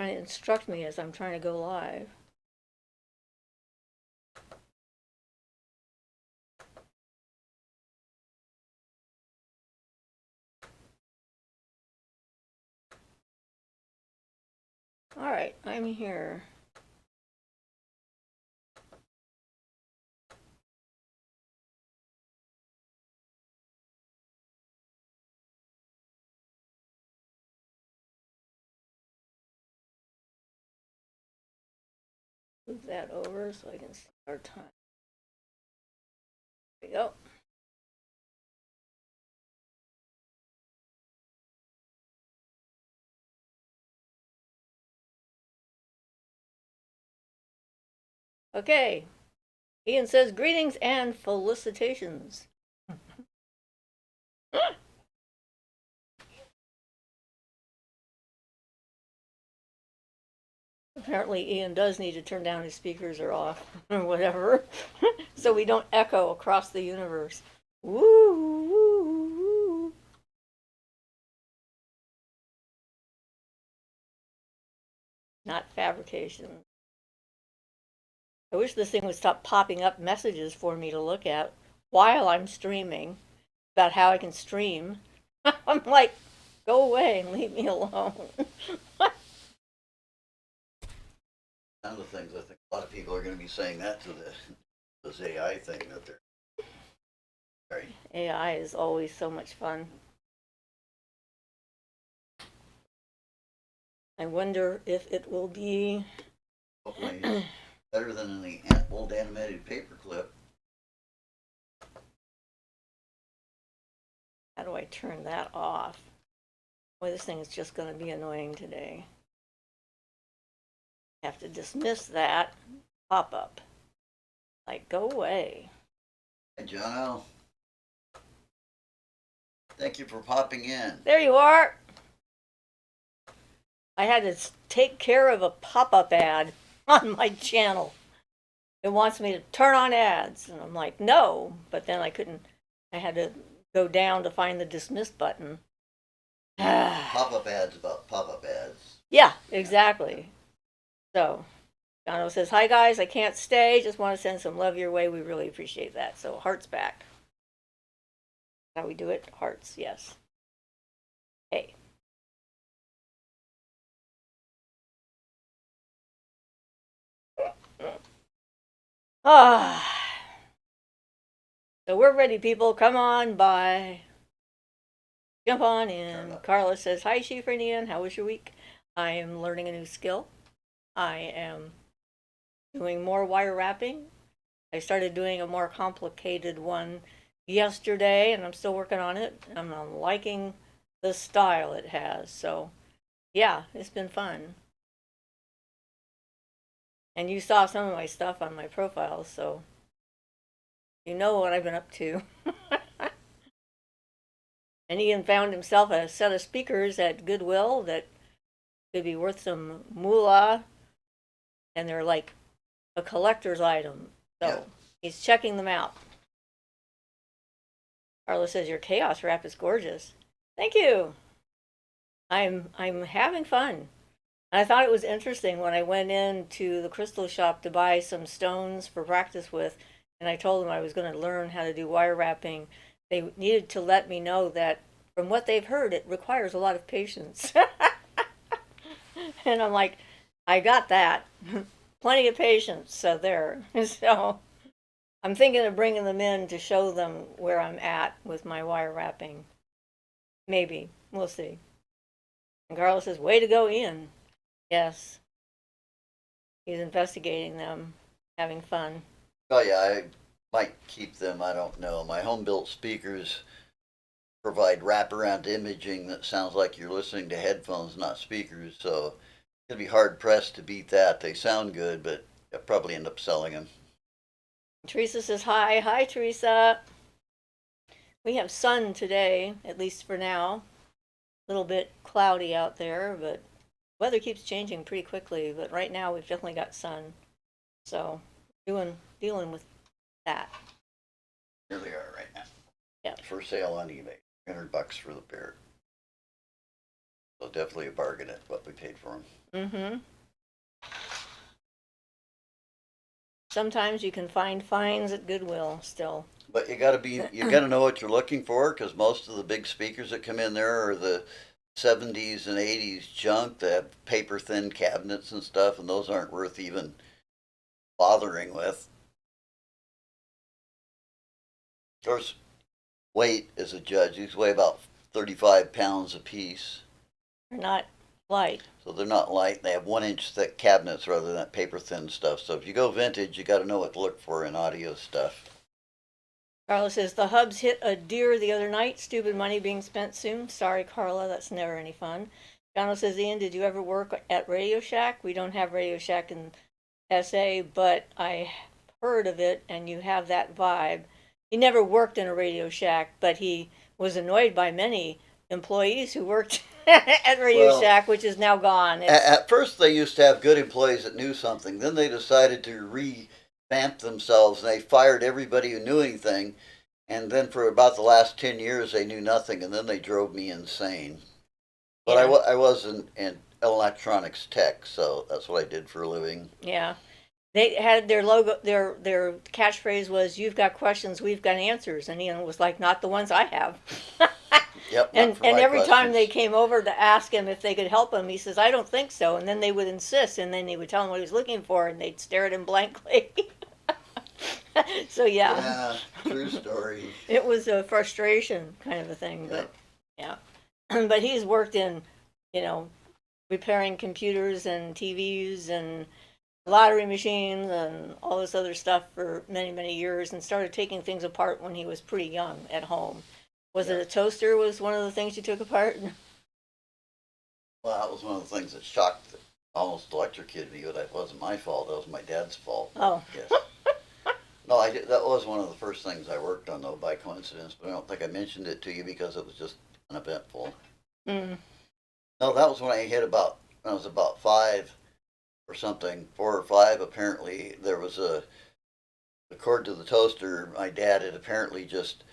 trying to instruct me as I'm trying to go live. All right, I'm here. Move that over so I can see our time. There we go. Okay. Ian says greetings and felicitations. Apparently Ian does need to turn down his speakers or off or whatever so we don't echo across the universe. Woo, woo, woo. Not fabrication. I wish this thing would stop popping up messages for me to look at while I'm streaming about how I can stream. I'm like, go away and leave me alone. One of the things I think a lot of people are going to be saying that to this AI thing that they're. Sorry. AI is always so much fun. I wonder if it will be Hopefully better than the old animated paperclip. How do I turn that off? Boy, this thing is just going to be annoying today. I have to dismiss that pop-up. Like, go away. Hey, Jono. Thank you for popping in. There you are. I had to take care of a pop-up ad on my channel. It wants me to turn on ads, and I'm like, no. But then I couldn't. I had to go down to find the dismiss button. Pop-up ads about pop-up ads. Yeah, exactly. So, Jono says, hi guys, I can't stay. Just want to send some love your way. We really appreciate that. So, hearts back. How we do it? Hearts, yes. Hey. Ah. So we're ready, people. Come on by. Jump on in. Carla says, hi, Siofra and Ian. How was your week? I am learning a new skill. I am doing more wire wrapping. I started doing a more complicated one yesterday, and I'm still working on it. I'm liking the style it has. So, yeah, it's been fun. And you saw some of my stuff on my profile, so you know what I've been up to. And Ian found himself a set of speakers at Goodwill that could be worth some moolah, and they're like a collector's item. So yeah. He's checking them out. Carla says your chaos wrap is gorgeous. Thank you. I'm having fun. I thought it was interesting when I went into the crystal shop to buy some stones for practice with, and I told them I was going to learn how to do wire wrapping. They needed to let me know that from what they've heard, it requires a lot of patience. And I'm like, I got that. Plenty of patience. So there. So I'm thinking of bringing them in to show them where I'm at with my wire wrapping. Maybe. We'll see. And Carlos says, way to go, Ian. Yes. He's investigating them, having fun. Oh yeah, I might keep them. I don't know. My home-built speakers provide wraparound imaging that sounds like you're listening to headphones, not speakers. So it'd be hard-pressed to beat that. They sound good, but I'll probably end up selling them. Teresa says hi. Hi, Teresa. We have sun today, at least for now. A little bit cloudy out there, but weather keeps changing pretty quickly. But right now we've definitely got sun. So dealing with that. Here they are right now. Yeah. For sale on eBay. $300 for the pair. So definitely a bargain at what we paid for them. Mm-hmm. Sometimes you can find finds at Goodwill still. But you gotta know what you're looking for, because most of the big speakers that come in there are the 70s and 80s junk that have paper thin cabinets and stuff, and those aren't worth even bothering with. Of course, weight is a judge. These weigh about 35 pounds a piece. They're not light. So they're not light. They have 1 inch thick cabinets rather than that paper thin stuff. So if you go vintage, you got to know what to look for in audio stuff. Carla says, the hubs hit a deer the other night. Stupid money being spent soon. Sorry, Carla, that's never any fun. Jono says, Ian, did you ever work at Radio Shack? We don't have Radio Shack in SA, but I heard of it, and you have that vibe. He never worked in a Radio Shack, but he was annoyed by many employees who worked at Radio Shack, which is now gone. At first, they used to have good employees that knew something. Then they decided to revamp themselves, and they fired everybody who knew anything. And then for about the last 10 years, they knew nothing, and then they drove me insane. But Yeah. I was in electronics tech, so that's what I did for a living. Yeah. They had their logo, their catchphrase was, "You've got questions, we've got answers," and Ian was like, "Not the ones I have." Yep. And every time they came over to ask him if they could help him, he says, "I don't think so." And then they would insist, and then they would tell him what he was looking for, and they'd stare at him blankly. So Yeah, true story. it was a frustration kind of a thing, but yeah. But he's worked in, repairing computers and TVs and lottery machines and all this other stuff for many, many years, and started taking things apart when he was pretty young at home. Was it a toaster was one of the things you took apart? Well, that was one of the things that shocked, almost electrocuted me, but it wasn't my fault. That was my dad's fault. Oh. Yes. No, I did. That was one of the first things I worked on, though, by coincidence. But I don't think I mentioned it to you because it was just uneventful. Mm. No, that was when I was about 5 or something, 4 or 5. Apparently, there was a cord to the toaster. My dad had apparently just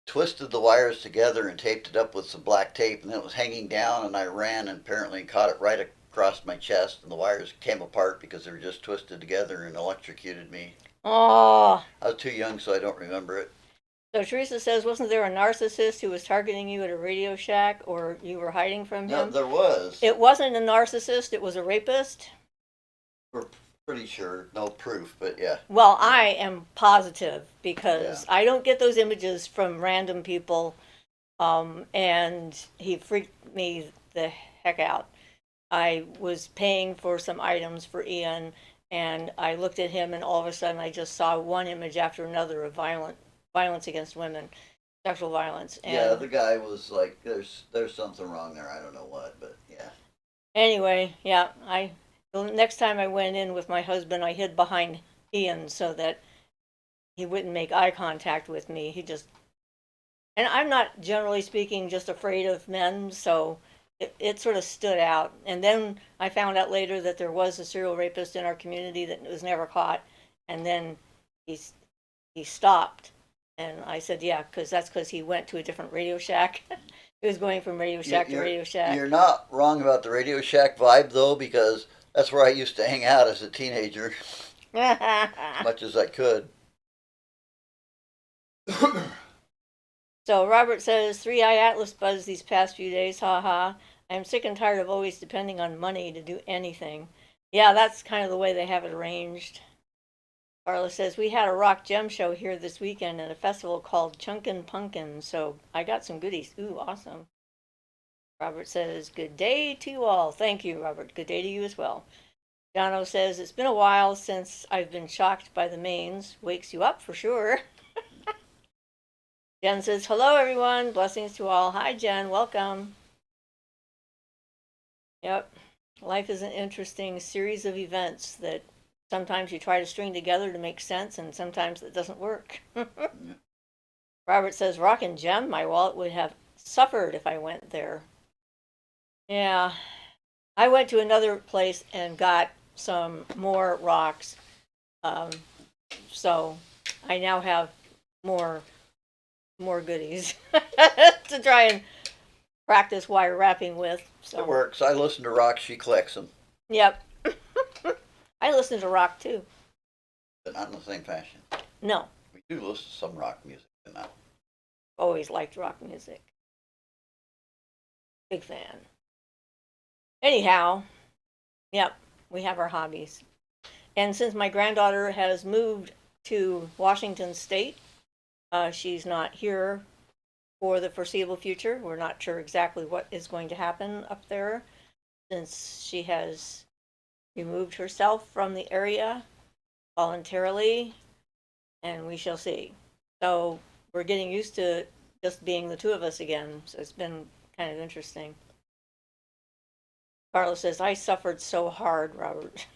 twisted the wires together and taped it up with some black tape, and then it was hanging down, and I ran and apparently caught it right across my chest, and the wires came apart because they were just twisted together and electrocuted me. Oh. I was too young, so I don't remember it. So Teresa says, wasn't there a narcissist who was targeting you at a Radio Shack, or you were hiding from him? No, there was. It wasn't a narcissist, it was a rapist? We're pretty sure. No proof, but yeah. Well, I am positive because I don't get those images from random people, and he freaked me the heck out. I was paying for some items for Ian, and I looked at him, and all of a sudden I just saw one image after another of violence against women, sexual violence. And yeah, the guy was like, "There's something wrong there. I don't know what, but yeah." Anyway, yeah, the next time I went in with my husband, I hid behind Ian so that he wouldn't make eye contact with me. And I'm not, generally speaking, just afraid of men, so it sort of stood out. And then I found out later that there was a serial rapist in our community that was never caught, and then he stopped. And I said, yeah, that's because he went to a different Radio Shack. He was going from Radio Shack to Radio Shack. You're not wrong about the Radio Shack vibe, though, because that's where I used to hang out as a teenager, as much as I could. So Robert says, 3i Atlas buzz these past few days, haha. I'm sick and tired of always depending on money to do anything. Yeah, that's kind of the way they have it arranged. Carla says, we had a rock gem show here this weekend at a festival called Chunkin' Punkin', so I got some goodies. Ooh, awesome. Robert says, good day to you all. Thank you, Robert. Good day to you as well. Jono says, it's been a while since I've been shocked by the mains. Wakes you up for sure. Jen says, hello, everyone. Blessings to all. Hi, Jen. Welcome. Yep. Life is an interesting series of events that sometimes you try to string together to make sense, and sometimes it doesn't work. Robert says, rock and gem, my wallet would have suffered if I went there. Yeah. I went to another place and got some more rocks. So I now have more goodies to try and practice wire wrapping with. So It works. I listen to rock. She collects them, yep. I listen to rock too. but not in the same fashion. No, We do listen to some rock music now. always liked rock music. Big fan. Anyhow, yep, we have our hobbies. And since my granddaughter has moved to Washington State, she's not here for the foreseeable future. We're not sure exactly what is going to happen up there since she has removed herself from the area voluntarily, and we shall see. So we're getting used to just being the two of us again. So it's been kind of interesting. Carlos says, I suffered so hard, Robert.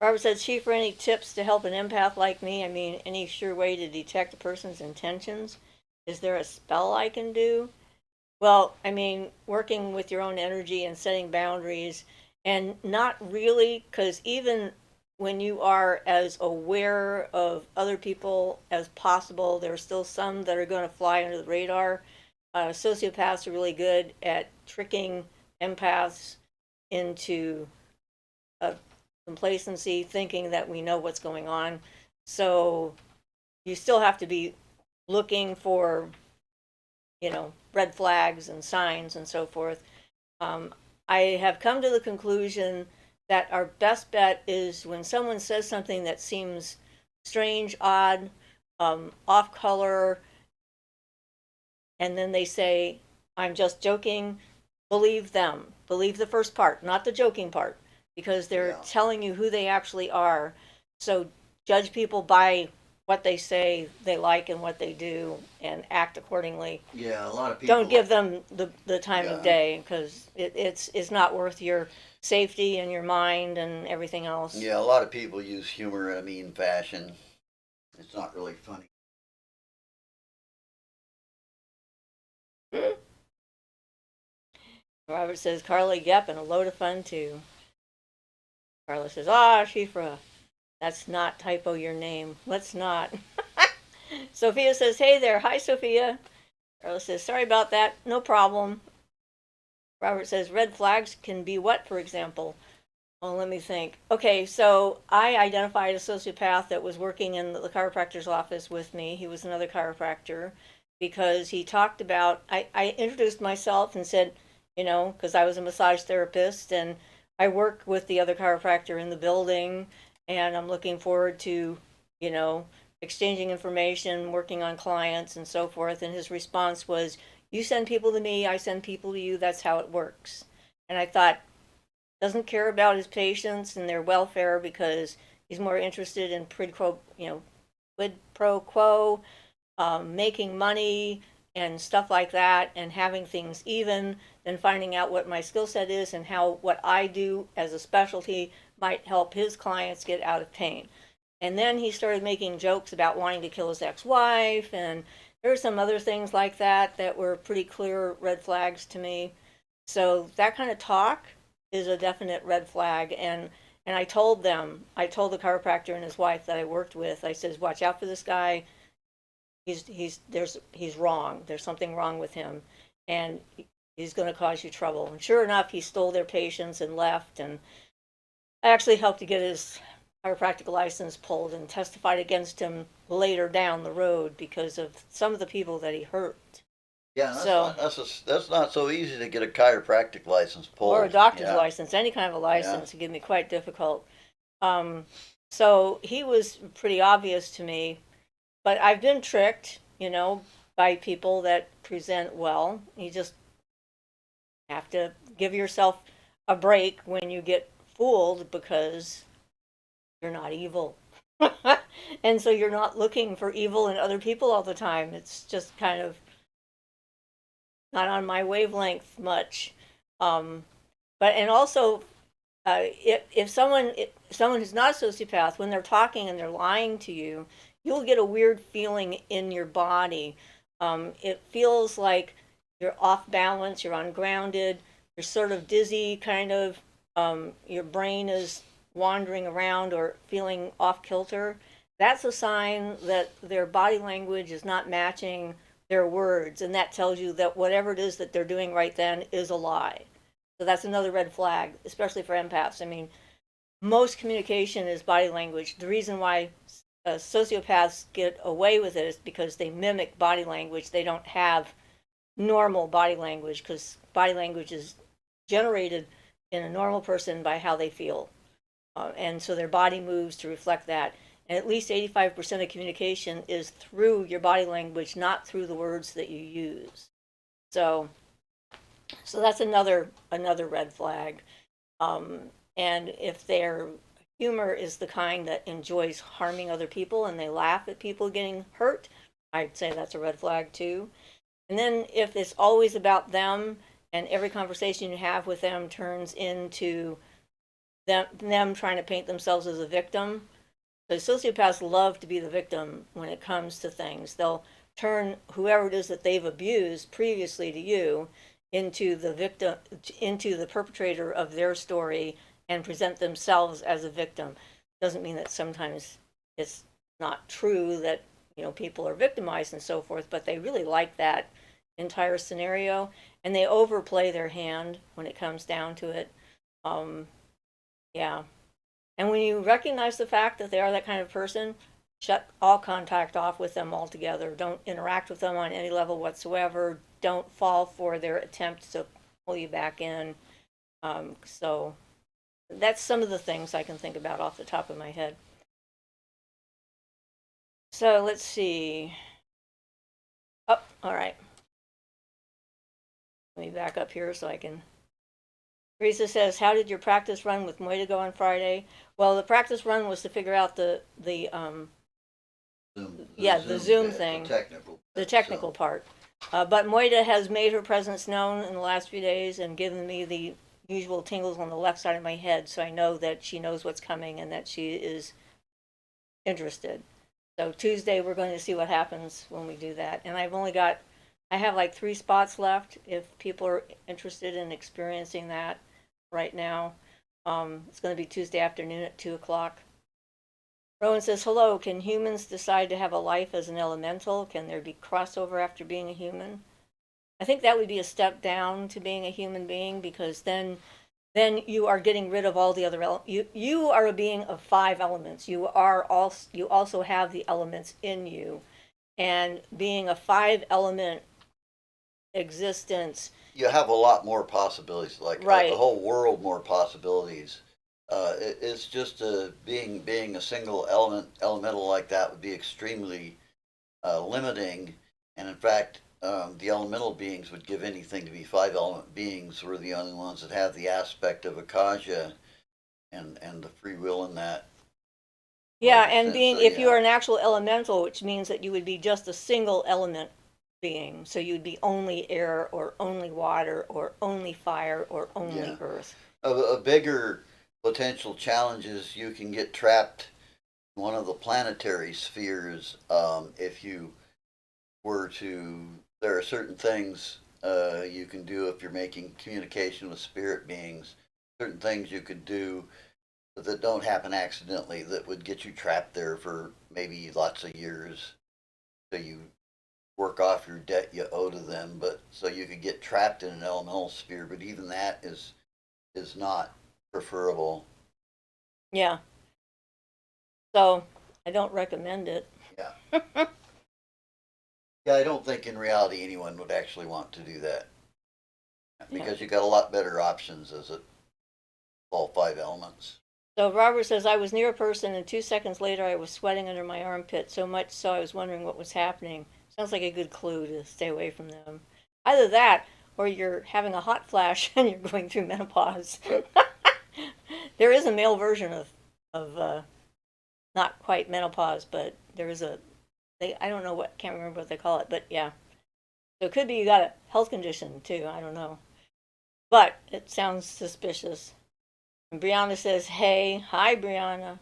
Robert says, Chief, any tips to help an empath like me? I mean, any sure way to detect a person's intentions? Is there a spell I can do? Well, I mean, working with your own energy and setting boundaries, and not really, because even when you are as aware of other people as possible, there are still some that are going to fly under the radar. Sociopaths are really good at tricking empaths into a complacency, thinking that we know what's going on. So you still have to be looking for, red flags and signs and so forth. I have come to the conclusion that our best bet is when someone says something that seems strange, odd, off color, and then they say, I'm just joking, believe them. Believe the first part, not the joking part, because they're telling you who they actually are. So judge people by what they say they like and what they do, and act accordingly. Yeah, a lot of people Don't give them the time of day, because it's not worth your safety and your mind and everything else. Yeah, a lot of people use humor in a mean fashion. It's not really funny. Robert says, Carly, yep, and a load of fun too. Carla says, ah, Shifra, that's not typo your name. Let's not. Sophia says, hey there. Hi, Sophia. Carla says, sorry about that. No problem. Robert says, red flags can be what, for example? Well, let me think. Okay, so I identified a sociopath that was working in the chiropractor's office with me. He was another chiropractor because he talked about, I introduced myself and said, because I was a massage therapist and I work with the other chiropractor in the building, and I'm looking forward to, exchanging information, working on clients and so forth. And his response was, you send people to me, I send people to you, that's how it works. And I thought, doesn't care about his patients and their welfare because he's more interested in quid pro quo, making money and stuff like that, and having things even, than finding out what my skill set is and how what I do as a specialty might help his clients get out of pain. And then he started making jokes about wanting to kill his ex-wife, and there were some other things like that that were pretty clear red flags to me. So that kind of talk is a definite red flag. And I told the chiropractor and his wife that I worked with, I says, watch out for this guy. He's wrong. There's something wrong with him, and he's going to cause you trouble. And sure enough, he stole their patients and left. And I actually helped to get his chiropractic license pulled and testified against him later down the road because of some of the people that he hurt. Yeah, that's not so easy to get a chiropractic license pulled. Or a doctor's license, any kind of a license, it can be quite difficult. So he was pretty obvious to me, but I've been tricked, by people that present well. You just have to give yourself a break when you get fooled because you're not evil. And so you're not looking for evil in other people all the time. It's just kind of not on my wavelength much. And also, if someone who's not a sociopath, when they're talking and they're lying to you, you'll get a weird feeling in your body. It feels like you're off balance, you're ungrounded, you're sort of dizzy, kind of. Your brain is wandering around or feeling off kilter. That's a sign that their body language is not matching their words, and that tells you that whatever it is that they're doing right then is a lie. So that's another red flag, especially for empaths. I mean, most communication is body language. The reason why sociopaths get away with it is because they mimic body language. They don't have normal body language because body language is generated in a normal person by how they feel. And so their body moves to reflect that. And at least 85% of communication is through your body language, not through the words that you use. So, so that's another red flag. And if their humor is the kind that enjoys harming other people and they laugh at people getting hurt, I'd say that's a red flag too. And then if it's always about them and every conversation you have with them turns into them trying to paint themselves as a victim. So sociopaths love to be the victim when it comes to things. They'll turn whoever it is that they've abused previously to you into the victim, into the perpetrator of their story, and present themselves as a victim. Doesn't mean that sometimes it's not true that people are victimized and so forth, but they really like that entire scenario, and they overplay their hand when it comes down to it. Yeah. And when you recognize the fact that they are that kind of person, shut all contact off with them altogether. Don't interact with them on any level whatsoever. Don't fall for their attempts to pull you back in. So that's some of the things I can think about off the top of my head. So let's see. Oh, all right. Let me back up here so I can. Teresa says, "How did your practice run with Moita go on Friday?" Well, the practice run was to figure out the Zoom thing, the technical part. But Moita has made her presence known in the last few days and given me the usual tingles on the left side of my head, so I know that she knows what's coming and that she is interested. So Tuesday we're going to see what happens when we do that. And I have like 3 spots left if people are interested in experiencing that right now. It's going to be Tuesday afternoon at 2 o'clock. Rowan says, "Hello, can humans decide to have a life as an elemental? Can there be crossover after being a human?" I think that would be a step down to being a human being, because then you are getting rid of all the other you are a being of 5 elements. You also have the elements in you, and being a 5 element existence, you have a lot more possibilities, like right, the whole world more possibilities. It's just being a single elemental like that would be extremely limiting, and in fact, the elemental beings would give anything to be 5 element beings. We're the only ones that have the aspect of Akaja and the free will in that. yeah, and being, if you are an actual elemental, which means that you would be just a single element being, so you'd be only air or only water or only fire or only earth. A bigger potential challenge is you can get trapped in one of the planetary spheres if you were to. There are certain things you can do if you're making communication with spirit beings. Certain things you could do that don't happen accidentally that would get you trapped there for maybe lots of years. So you work off your debt you owe to them, but so you could get trapped in an elemental sphere, but even that is not preferable. Yeah. So I don't recommend it. Yeah. Yeah, I don't think in reality anyone would actually want to do that, because you got a lot better options as it all 5 elements. So Robert says, "I was near a person and 2 seconds later I was sweating under my armpit, so much so I was wondering what was happening." Sounds like a good clue to stay away from them. Either that, or you're having a hot flash and you're going through menopause. There is a male version of not quite menopause, but there is I don't know can't remember what they call it, but yeah. So it could be you got a health condition too, I don't know. But it sounds suspicious. And Brianna says, "Hey." Hi, Brianna.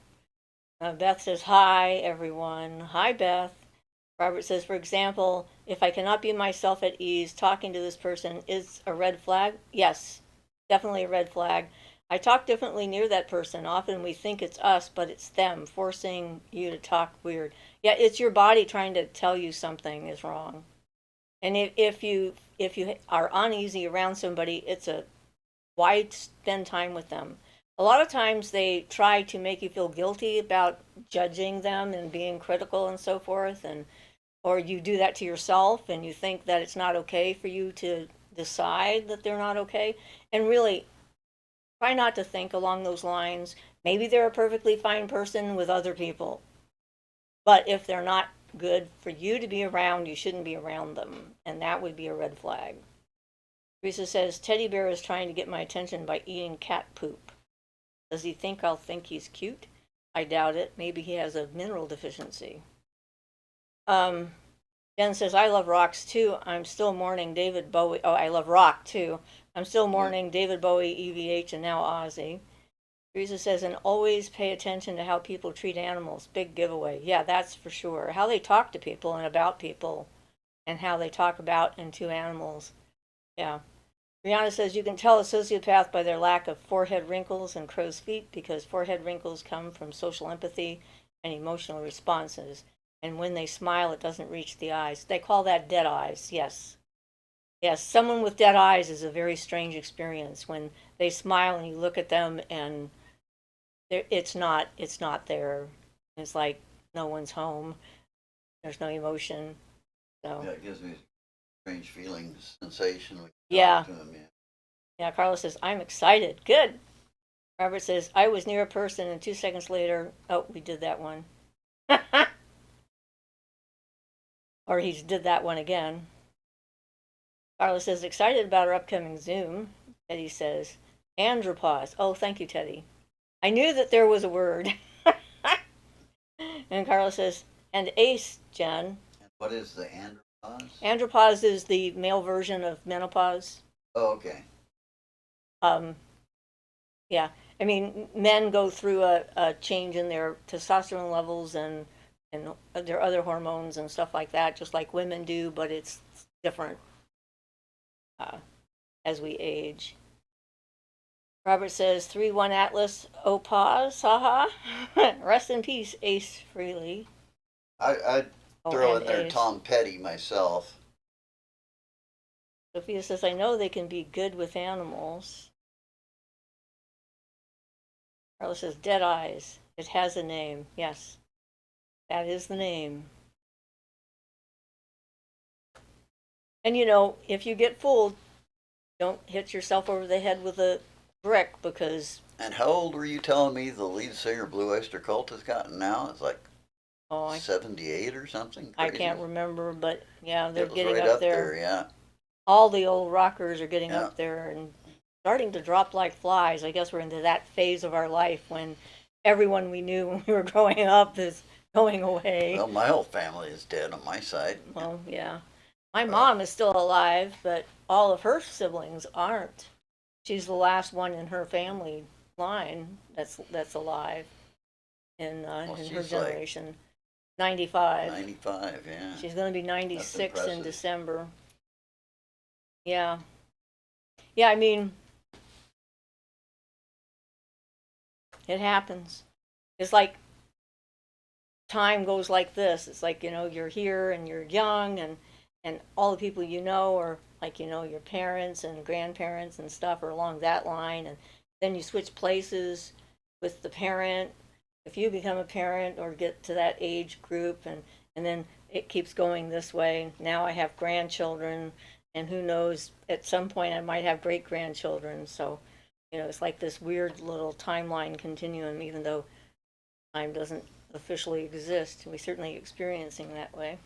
Beth says, "Hi, everyone." Hi, Beth. Robert says, "For example, if I cannot be myself at ease, talking to this person is a red flag." Yes, definitely a red flag. I talk differently near that person. Often we think it's us, but it's them forcing you to talk weird. Yeah, it's your body trying to tell you something is wrong. And if you are uneasy around somebody, it's a why spend time with them? A lot of times they try to make you feel guilty about judging them and being critical and so forth, and or you do that to yourself and you think that it's not okay for you to decide that they're not okay. And really, try not to think along those lines. Maybe they're a perfectly fine person with other people, but if they're not good for you to be around, you shouldn't be around them, and that would be a red flag. Teresa says, Teddy Bear is trying to get my attention by eating cat poop. Does he think I'll think he's cute? I doubt it. Maybe he has a mineral deficiency. Jen says, I love rocks too. I'm still mourning David Bowie. Oh, I love rock too. I'm still mourning David Bowie, EVH, and now Ozzy. Teresa says, and always pay attention to how people treat animals. Big giveaway. Yeah, that's for sure. How they talk to people and about people, and how they talk about and to animals. Yeah. Brianna says, you can tell a sociopath by their lack of forehead wrinkles and crow's feet because forehead wrinkles come from social empathy and emotional responses. And when they smile, it doesn't reach the eyes. They call that dead eyes. Yes. Yes, someone with dead eyes is a very strange experience when they smile and you look at them and it's not there. It's like no one's home. There's no emotion. So Yeah, it gives me a strange feeling, sensation when you yeah, talk to him. Yeah. yeah. Carlos says I'm excited. Good. Robert says I was near a person and 2 seconds later, oh, we did that one. Or he's did that one again. Carlos says excited about our upcoming Zoom. Teddy says andropause. Oh, thank you, Teddy. I knew that there was a word. And Carlos says, and ace, Jen. And what is the andropause? Andropause is the male version of menopause. Oh, okay. Um, yeah. I mean, men go through a change in their testosterone levels and their other hormones and stuff like that, just like women do, but it's different uh, as we age. Robert says, 3-1 Atlas, Opaz, haha. Rest in peace, Ace Freely. I'd Oh, throw and in there Ace. Tom Petty myself. Sophia says, I know they can be good with animals. Carlos says, Dead Eyes. It has a name. Yes, that is the name. And you know, if you get fooled, don't hit yourself over the head with a brick because, And how old were you telling me the lead singer Blue Oyster Cult has gotten now? It's like oh, 78 or something I crazy. can't remember, but yeah, they're It was getting right up there. there, yeah. All the old rockers are getting Yeah. up there and starting to drop like flies. I guess we're into that phase of our life when everyone we knew when we were growing up is going away. Well, my whole family is dead on my side. Well, yeah. My mom is still alive, but all of her siblings aren't. She's the last one in her family line that's alive Well, in her she's like generation. 95. 95, yeah. She's going to be 96 in impressive. December. Yeah. Yeah, I mean, it happens. It's like time goes like this. It's like, you know, you're here and you're young and all the people you know are like, you know, your parents and grandparents and stuff are along that line and then you switch places with the parent if you become a parent or get to that age group and then it keeps going this way. Now I have grandchildren and who knows at some point I might have great grandchildren. So, you know, it's like this weird little timeline continuum even though time doesn't officially exist. We're certainly experiencing that way.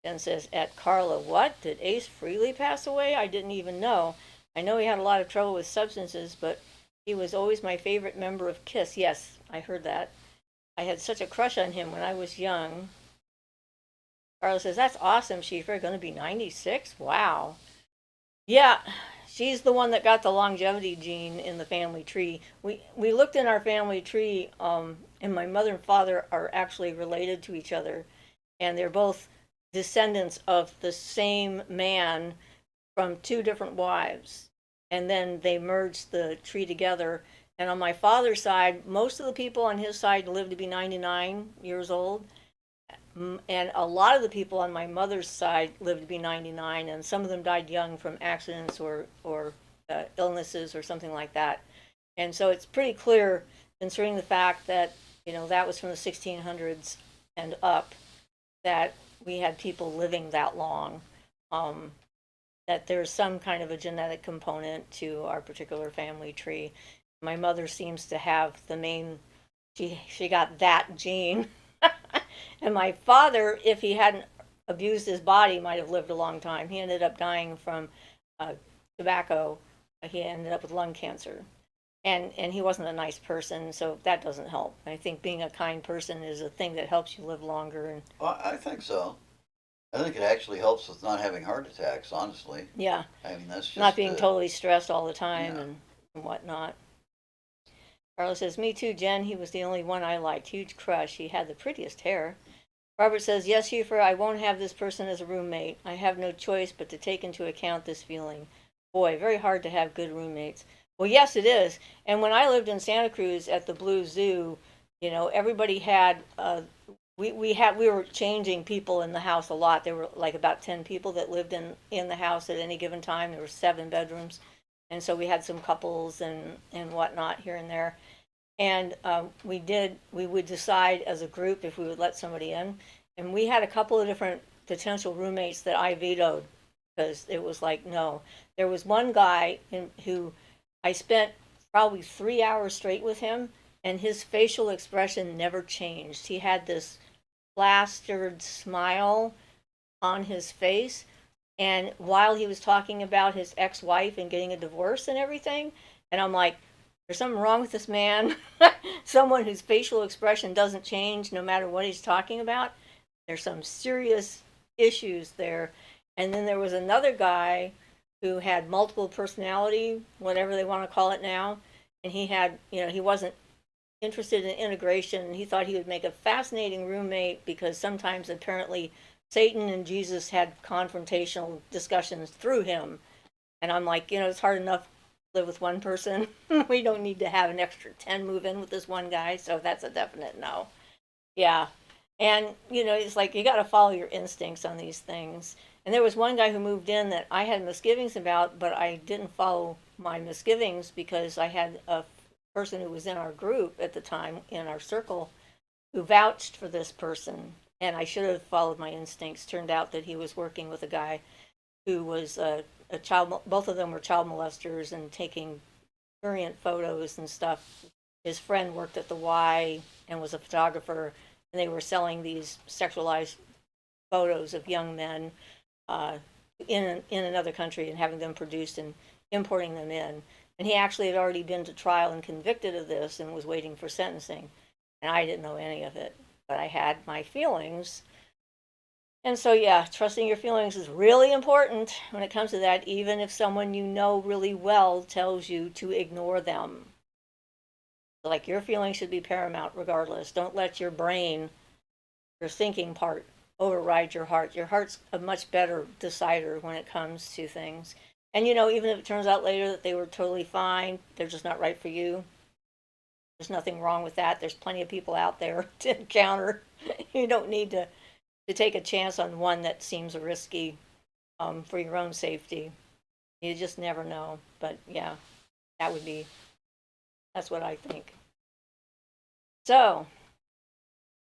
Jen says, at Carla, what? Did Ace Frehley pass away? I didn't even know. I know he had a lot of trouble with substances, but he was always my favorite member of Kiss. Yes, I heard that. I had such a crush on him when I was young. Carla says, that's awesome, Siofra. Going to be 96? Wow. Yeah, she's the one that got the longevity gene in the family tree. We looked in our family tree, and my mother and father are actually related to each other, and they're both descendants of the same man from two different wives. And then they merged the tree together. And on my father's side, most of the people on his side lived to be 99 years old. and a lot of the people on my mother's side lived to be 99, and some of them died young from accidents or illnesses or something like that. And so it's pretty clear, considering the fact that that was from the 1600s and up, that we had people living that long. Um, that there's some kind of a genetic component to our particular family tree. My mother seems to have the main. She got that gene. And my father, if he hadn't abused his body, might have lived a long time. He ended up dying from uh, tobacco. He ended up with lung cancer, and he wasn't a nice person, so that doesn't help. I think being a kind person is a thing that helps you live longer. And Well, I think so. I think it actually helps with not having heart attacks, honestly. yeah, I mean, that's not just, being totally stressed all the time yeah. and whatnot. Carla says, "Me too, Jen. He was the only one I liked. Huge crush. He had the prettiest hair." Robert says, "Yes, Schieffer, I won't have this person as a roommate. I have no choice but to take into account this feeling. Boy, very hard to have good roommates." Well, yes, it is. And when I lived in Santa Cruz at the Blue Zoo, everybody had we were changing people in the house a lot. There were like about 10 people that lived in the house at any given time. There were 7 bedrooms, and so we had some couples and whatnot here and there. And we would decide as a group if we would let somebody in. And we had a couple of different potential roommates that I vetoed because it was like, no. There was one guy who I spent probably 3 hours straight with him, and his facial expression never changed. He had this plastered smile on his face. And while he was talking about his ex-wife and getting a divorce and everything, and I'm like, there's something wrong with this man. Someone whose facial expression doesn't change no matter what he's talking about. There's some serious issues there. And then there was another guy who had multiple personality, whatever they want to call it now. And he had, he wasn't interested in integration. He thought he would make a fascinating roommate because sometimes apparently Satan and Jesus had confrontational discussions through him. And I'm like, it's hard enough to live with one person. We don't need to have an extra 10 move in with this one guy. So that's a definite no. Yeah. And, it's like you got to follow your instincts on these things. And there was one guy who moved in that I had misgivings about, but I didn't follow my misgivings because I had a person who was in our group at the time, in our circle, who vouched for this person. And I should have followed my instincts. Turned out that he was working with a guy who was a child. Both of them were child molesters and taking prurient photos and stuff. His friend worked at the Y and was a photographer, and they were selling these sexualized photos of young men in another country and having them produced and importing them in. And he actually had already been to trial and convicted of this and was waiting for sentencing. And I didn't know any of it, but I had my feelings. And so, yeah, trusting your feelings is really important when it comes to that, even if someone you know really well tells you to ignore them. Like, your feelings should be paramount regardless. Don't let your brain, your thinking part, override your heart. Your heart's a much better decider when it comes to things. And even if it turns out later that they were totally fine, they're just not right for you. There's nothing wrong with that. There's plenty of people out there to encounter. You don't need to take a chance on one that seems risky for your own safety. You just never know. But yeah, that's what I think. So,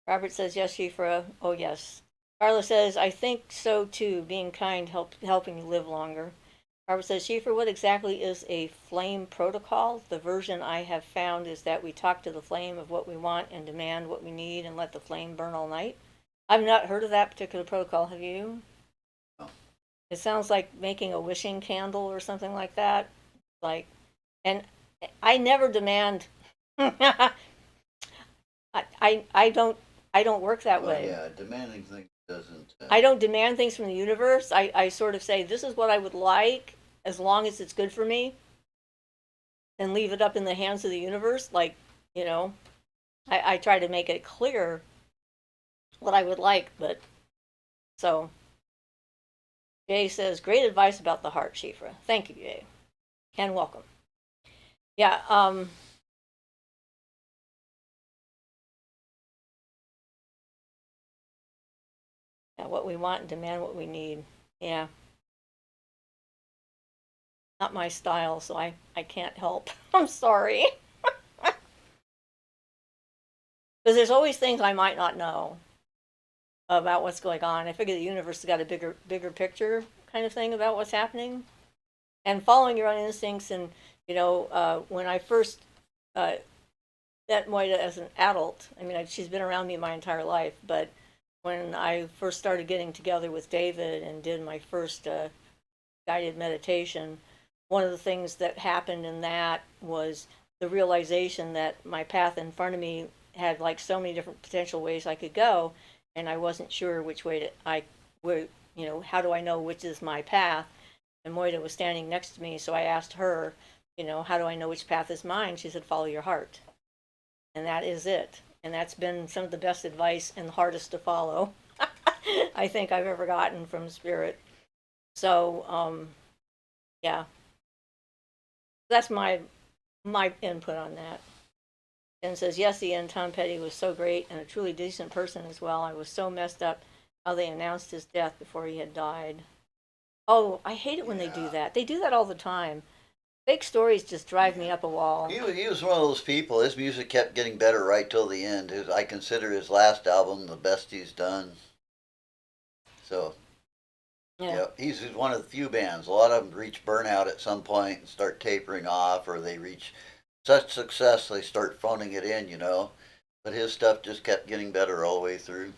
Robert says, yes, Shifra. Oh, yes. Carla says, I think so too. Being kind helping you live longer. Robert says, Shifra, what exactly is a flame protocol? The version I have found is that we talk to the flame of what we want and demand what we need and let the flame burn all night. I've not heard of that particular protocol. Have you? No. It sounds like making a wishing candle or something like that. Like, and I never demand. I don't work that Well, way. yeah, demanding things doesn't. I don't demand things from the universe. I sort of say, this is what I would like, as long as it's good for me, and leave it up in the hands of the universe. Like, you know, I try to make it clear what I would like, but so Jay says, great advice about the heart, Shifra. Thank you, Jay. And welcome. Yeah, Yeah, what we want and demand what we need. Yeah, not my style, so I can't help. I'm sorry. Because there's always things I might not know about what's going on. I figure the universe has got a bigger picture kind of thing about what's happening. And following your own instincts, and when I first uh, met Moida as an adult, I mean, she's been around me my entire life, but when I first started getting together with David and did my first guided meditation, one of the things that happened in that was the realization that my path in front of me had like so many different potential ways I could go, and I wasn't sure which way how do I know which is my path? And Moida was standing next to me, so I asked her, how do I know which path is mine? She said, follow your heart. And that is it. And that's been some of the best advice and the hardest to follow I think I've ever gotten from Spirit. So, yeah, that's my input on that. And says, yes, Ian, Tom Petty was so great and a truly decent person as well. I was so messed up how they announced his death before he had died. Oh, I hate it when they do that. They do that all the time. Fake stories just drive me up a wall. He was one of those people. His music kept getting better right till the end. I consider his last album the best he's done. So, Yeah. he's one of the few bands. A lot of them reach burnout at some point and start tapering off, or they reach such success they start phoning it in. But his stuff just kept getting better all the way through.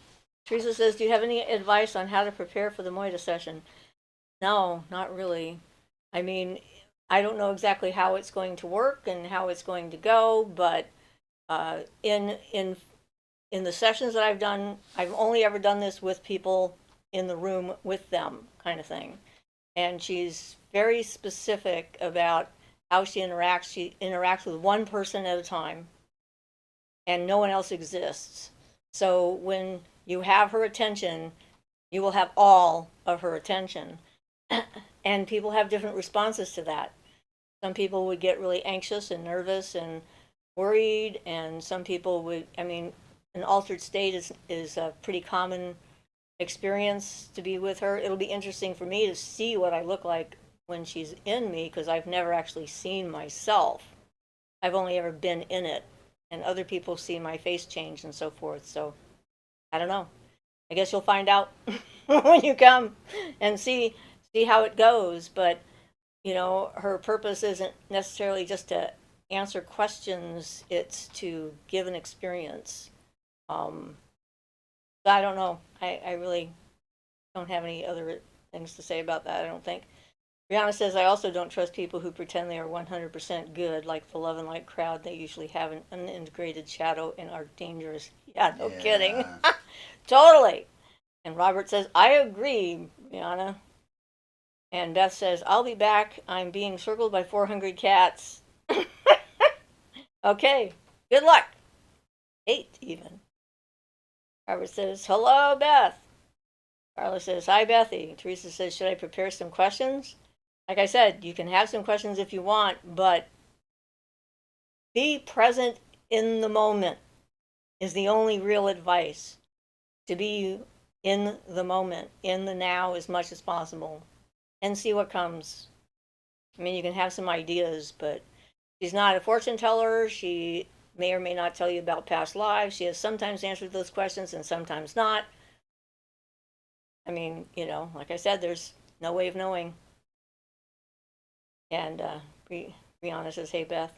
Teresa says, do you have any advice on how to prepare for the Moida session? No, not really. I mean, I don't know exactly how it's going to work and how it's going to go, but in the sessions that I've done, I've only ever done this with people in the room with them, kind of thing. And she's very specific about how she interacts. She interacts with one person at a time, and no one else exists. So when you have her attention, you will have all of her attention. And people have different responses to that. Some people would get really anxious and nervous and worried, and some people would, I mean, an altered state is a pretty common experience to be with her. It'll be interesting for me to see what I look like when she's in me, because I've never actually seen myself. I've only ever been in it, and other people see my face change and so forth. So I don't know. I guess you'll find out when you come and see how it goes. But her purpose isn't necessarily just to answer questions; it's to give an experience. Um, I don't know. I really don't have any other things to say about that. I don't think. Brianna says, I also don't trust people who pretend they are 100% good, like the Love and Light crowd. They usually have an unintegrated shadow and are dangerous. Yeah, no kidding. Totally. And Robert says, I agree, Brianna. And Beth says, I'll be back. I'm being circled by 4 hungry cats. Okay, good luck. 8 even. Robert says, hello, Beth. Carla says, hi, Bethy. Teresa says, should I prepare some questions? Like I said, you can have some questions if you want, but be present in the moment is the only real advice. To be in the moment, in the now as much as possible, and see what comes. I mean, you can have some ideas, but she's not a fortune teller. She may or may not tell you about past lives. She has sometimes answered those questions and sometimes not. I mean, like I said, there's no way of knowing. And Brianna says, hey, Beth.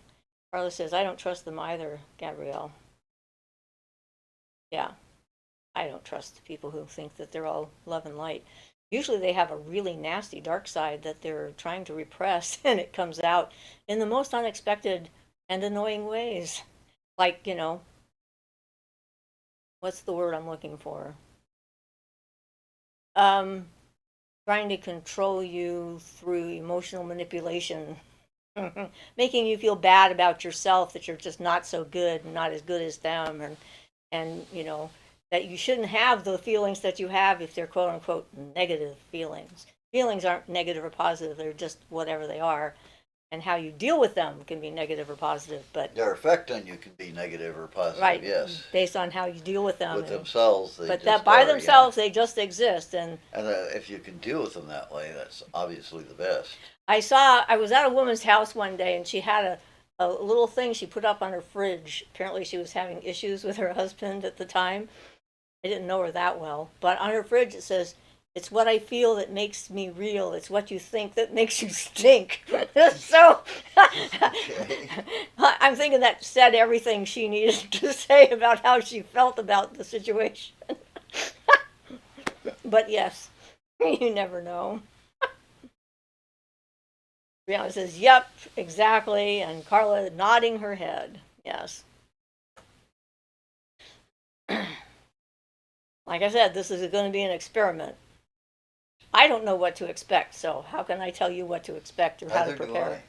Carla says, I don't trust them either, Gabrielle. Yeah, I don't trust people who think that they're all love and light. Usually they have a really nasty dark side that they're trying to repress, and it comes out in the most unexpected and annoying ways. Like, what's the word I'm looking for? Trying to control you through emotional manipulation. Making you feel bad about yourself, that you're just not so good and not as good as them, and that you shouldn't have the feelings that you have if they're quote unquote negative feelings. Feelings aren't negative or positive, they're just whatever they are. and how you deal with them can be negative or positive. But Their effect on you can be negative or positive, right, yes. based on how you deal with them. With themselves, they but just that by are, themselves, they just exist. And if you can deal with them that way, that's obviously the best. I was at a woman's house one day, and she had a little thing she put up on her fridge. Apparently, she was having issues with her husband at the time. I didn't know her that well, but on her fridge it says, "It's what I feel that makes me real. It's what you think that makes you stink." So Okay. I'm thinking that said everything she needed to say about how she felt about the situation. But yes, you never know. Brianna says, "Yep, exactly," and Carla nodding her head. Yes. Like I said, this is going to be an experiment. I don't know what to expect, so how can I tell you what to expect or how to Neither do prepare? I.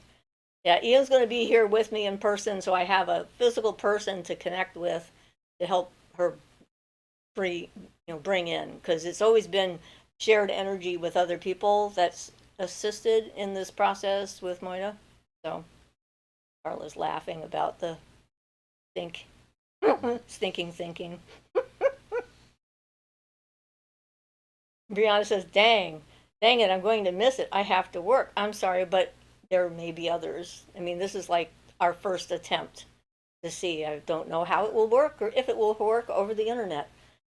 Yeah, Ian's going to be here with me in person, so I have a physical person to connect with to help her bring in, because it's always been shared energy with other people that's assisted in this process with Moira. So Carla's laughing about the think stinking thinking. Brianna says, dang it, I'm going to miss it. I have to work. I'm sorry, but there may be others. I mean, this is like our first attempt to see. I don't know how it will work or if it will work over the internet.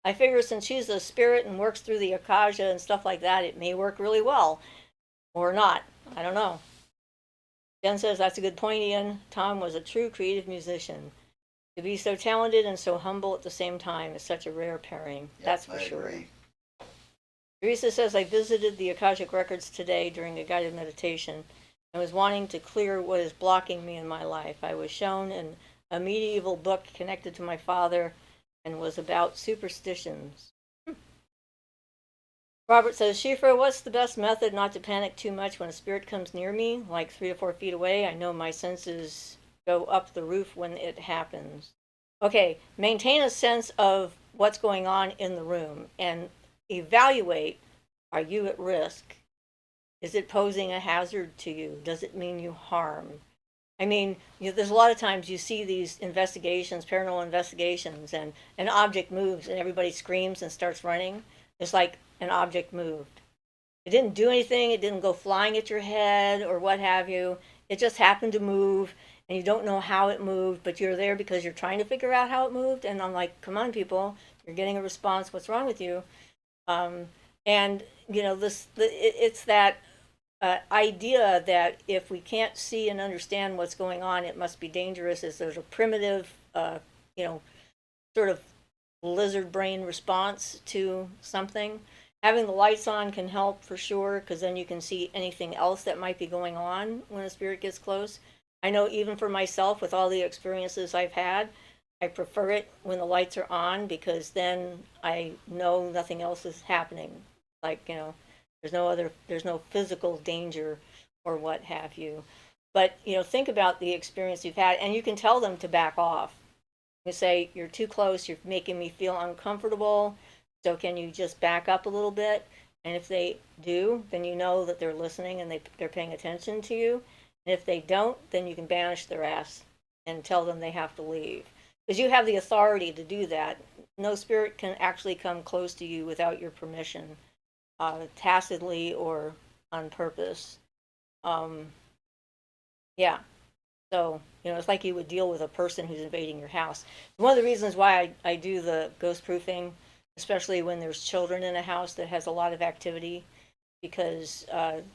I figure since she's a spirit and works through the Akasha and stuff like that, it may work really well or not. I don't know. Jen says, that's a good point, Ian. Tom was a true creative musician. To be so talented and so humble at the same time is such a rare pairing. Yep, That's for I sure. agree. Teresa says, I visited the Akashic Records today during a guided meditation and was wanting to clear what is blocking me in my life. I was shown a medieval book connected to my father and was about superstitions. Robert says, Siofra, what's the best method not to panic too much when a spirit comes near me, like 3 or 4 feet away? I know my senses go up the roof when it happens. Okay, maintain a sense of what's going on in the room and evaluate, are you at risk? Is it posing a hazard to you? Does it mean you harm? I mean, there's a lot of times you see these investigations, paranormal investigations, and an object moves and everybody screams and starts running. It's like an object moved. It didn't do anything, it didn't go flying at your head or what have you. It just happened to move, and you don't know how it moved, but you're there because you're trying to figure out how it moved. And I'm like, come on, people, you're getting a response. What's wrong with you? Um, and it's that idea that if we can't see and understand what's going on, it must be dangerous. Is there's a primitive, you know, sort of lizard brain response to something. Having the lights on can help for sure, because then you can see anything else that might be going on when a spirit gets close. I know even for myself, with all the experiences I've had, I prefer it when the lights are on, because then I know nothing else is happening. Like, there's no physical danger or what have you. But, think about the experience you've had, and you can tell them to back off. You say, you're too close, you're making me feel uncomfortable, so can you just back up a little bit? And if they do, then you know that they're listening and they're paying attention to you. And if they don't, then you can banish their ass and tell them they have to leave. Because you have the authority to do that. No spirit can actually come close to you without your permission, tacitly or on purpose. Yeah. So, it's like you would deal with a person who's invading your house. One of the reasons why I do the ghost proofing, especially when there's children in a house that has a lot of activity, because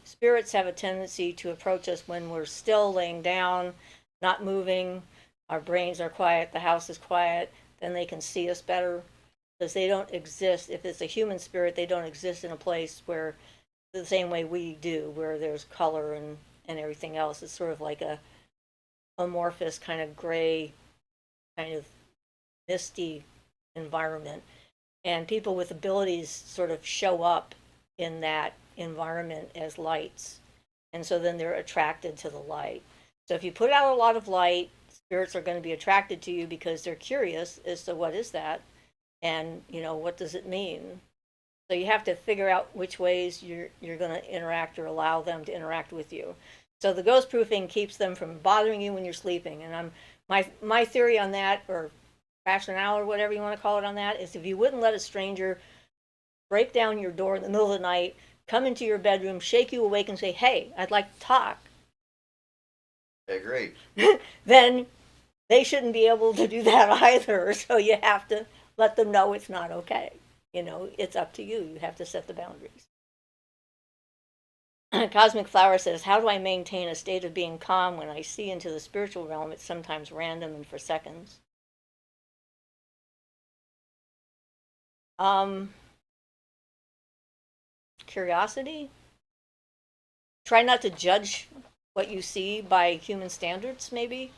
spirits have a tendency to approach us when we're still laying down, not moving, our brains are quiet, the house is quiet, then they can see us better, because they don't exist. If it's a human spirit, they don't exist in a place where the same way we do, where there's color and everything else. It's sort of like a amorphous kind of gray, kind of misty environment. And people with abilities sort of show up in that environment as lights. And so then they're attracted to the light. So if you put out a lot of light, spirits are going to be attracted to you because they're curious as to what is that, and what does it mean. So you have to figure out which ways you're going to interact or allow them to interact with you. So the ghost proofing keeps them from bothering you when you're sleeping. And my theory on that, or rationale, or whatever you want to call it on that, is if you wouldn't let a stranger break down your door in the middle of the night, come into your bedroom, shake you awake, and say, "Hey, I'd like to talk," I agree. then they shouldn't be able to do that either. So you have to let them know it's not okay. It's up to you. You have to set the boundaries. Cosmic Flower says, how do I maintain a state of being calm when I see into the spiritual realm? It's sometimes random and for seconds. Curiosity. Try not to judge what you see by human standards, maybe.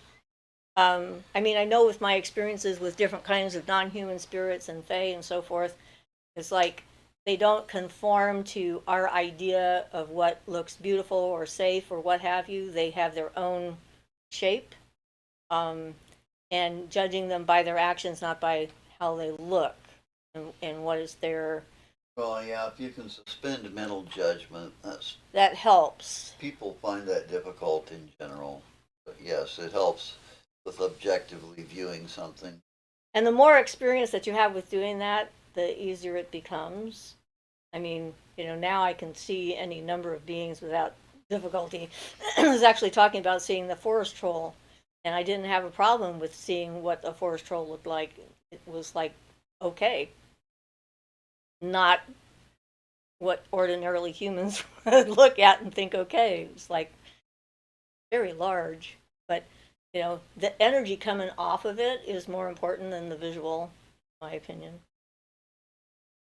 I know with my experiences with different kinds of non-human spirits and fae and so forth, it's like they don't conform to our idea of what looks beautiful or safe or what have you. They have their own shape, and judging them by their actions, not by how they look, and what is their. Well, yeah, if you can suspend mental judgment, that helps. People find that difficult in general. But yes, it helps with objectively viewing something. And the more experience that you have with doing that, the easier it becomes. Now I can see any number of beings without difficulty. I was actually talking about seeing the forest troll, and I didn't have a problem with seeing what a forest troll looked like. It was like, okay, not what ordinarily humans would look at and think, okay. It was like very large, but the energy coming off of it is more important than the visual, in my opinion.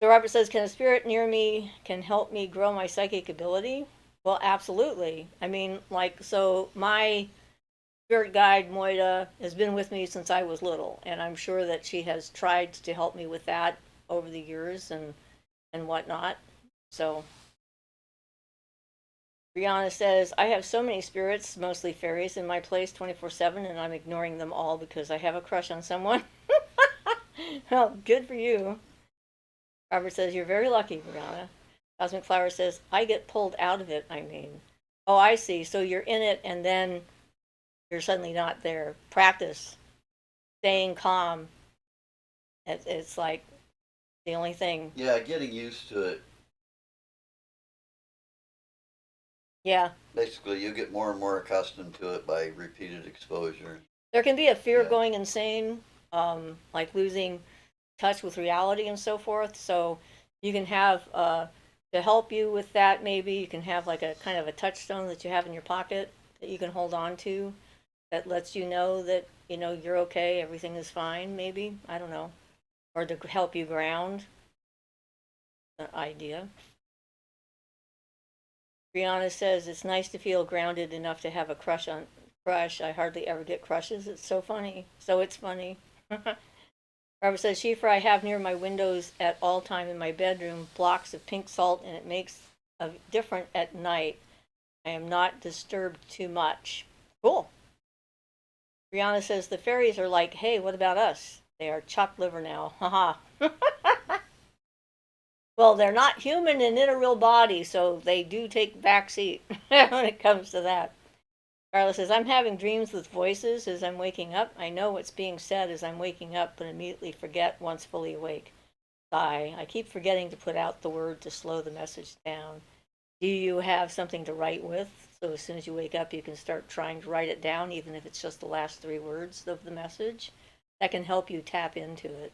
So Robert says, can a spirit near me can help me grow my psychic ability? Well, absolutely. So my spirit guide, Moida, has been with me since I was little, and I'm sure that she has tried to help me with that over the years and whatnot. So Brianna says, I have so many spirits, mostly fairies, in my place 24/7, and I'm ignoring them all because I have a crush on someone. Well, good for you. Robert says, you're very lucky, Brianna. Cosmic Flower says, I get pulled out of it, Oh, I see. So you're in it and then you're suddenly not there. Practice. Staying calm. It's like the only thing. Yeah, getting used to it. Yeah. Basically, you get more and more accustomed to it by repeated exposure. There can be a fear of going insane, like losing touch with reality and so forth. So you can have, to help you with that, maybe you can have like a kind of a touchstone that you have in your pocket that you can hold on to that lets you know that, you're okay, everything is fine, maybe. I don't know. Or to help you ground. An idea. Brianna says it's nice to feel grounded enough to have a crush. I hardly ever get crushes. It's so funny. So it's funny. Robert says, Siofra, I have near my windows at all time in my bedroom blocks of pink salt, and it makes a difference at night. I am not disturbed too much. Cool. Brianna says, the fairies are like, hey, what about us? They are chopped liver now. Haha. Well, they're not human and in a real body, so they do take back seat when it comes to that. Carla says, I'm having dreams with voices as I'm waking up. I know what's being said as I'm waking up, but immediately forget once fully awake. Sigh. I keep forgetting to put out the word to slow the message down. Do you have something to write with? So as soon as you wake up, you can start trying to write it down, even if it's just the last 3 words of the message. That can help you tap into it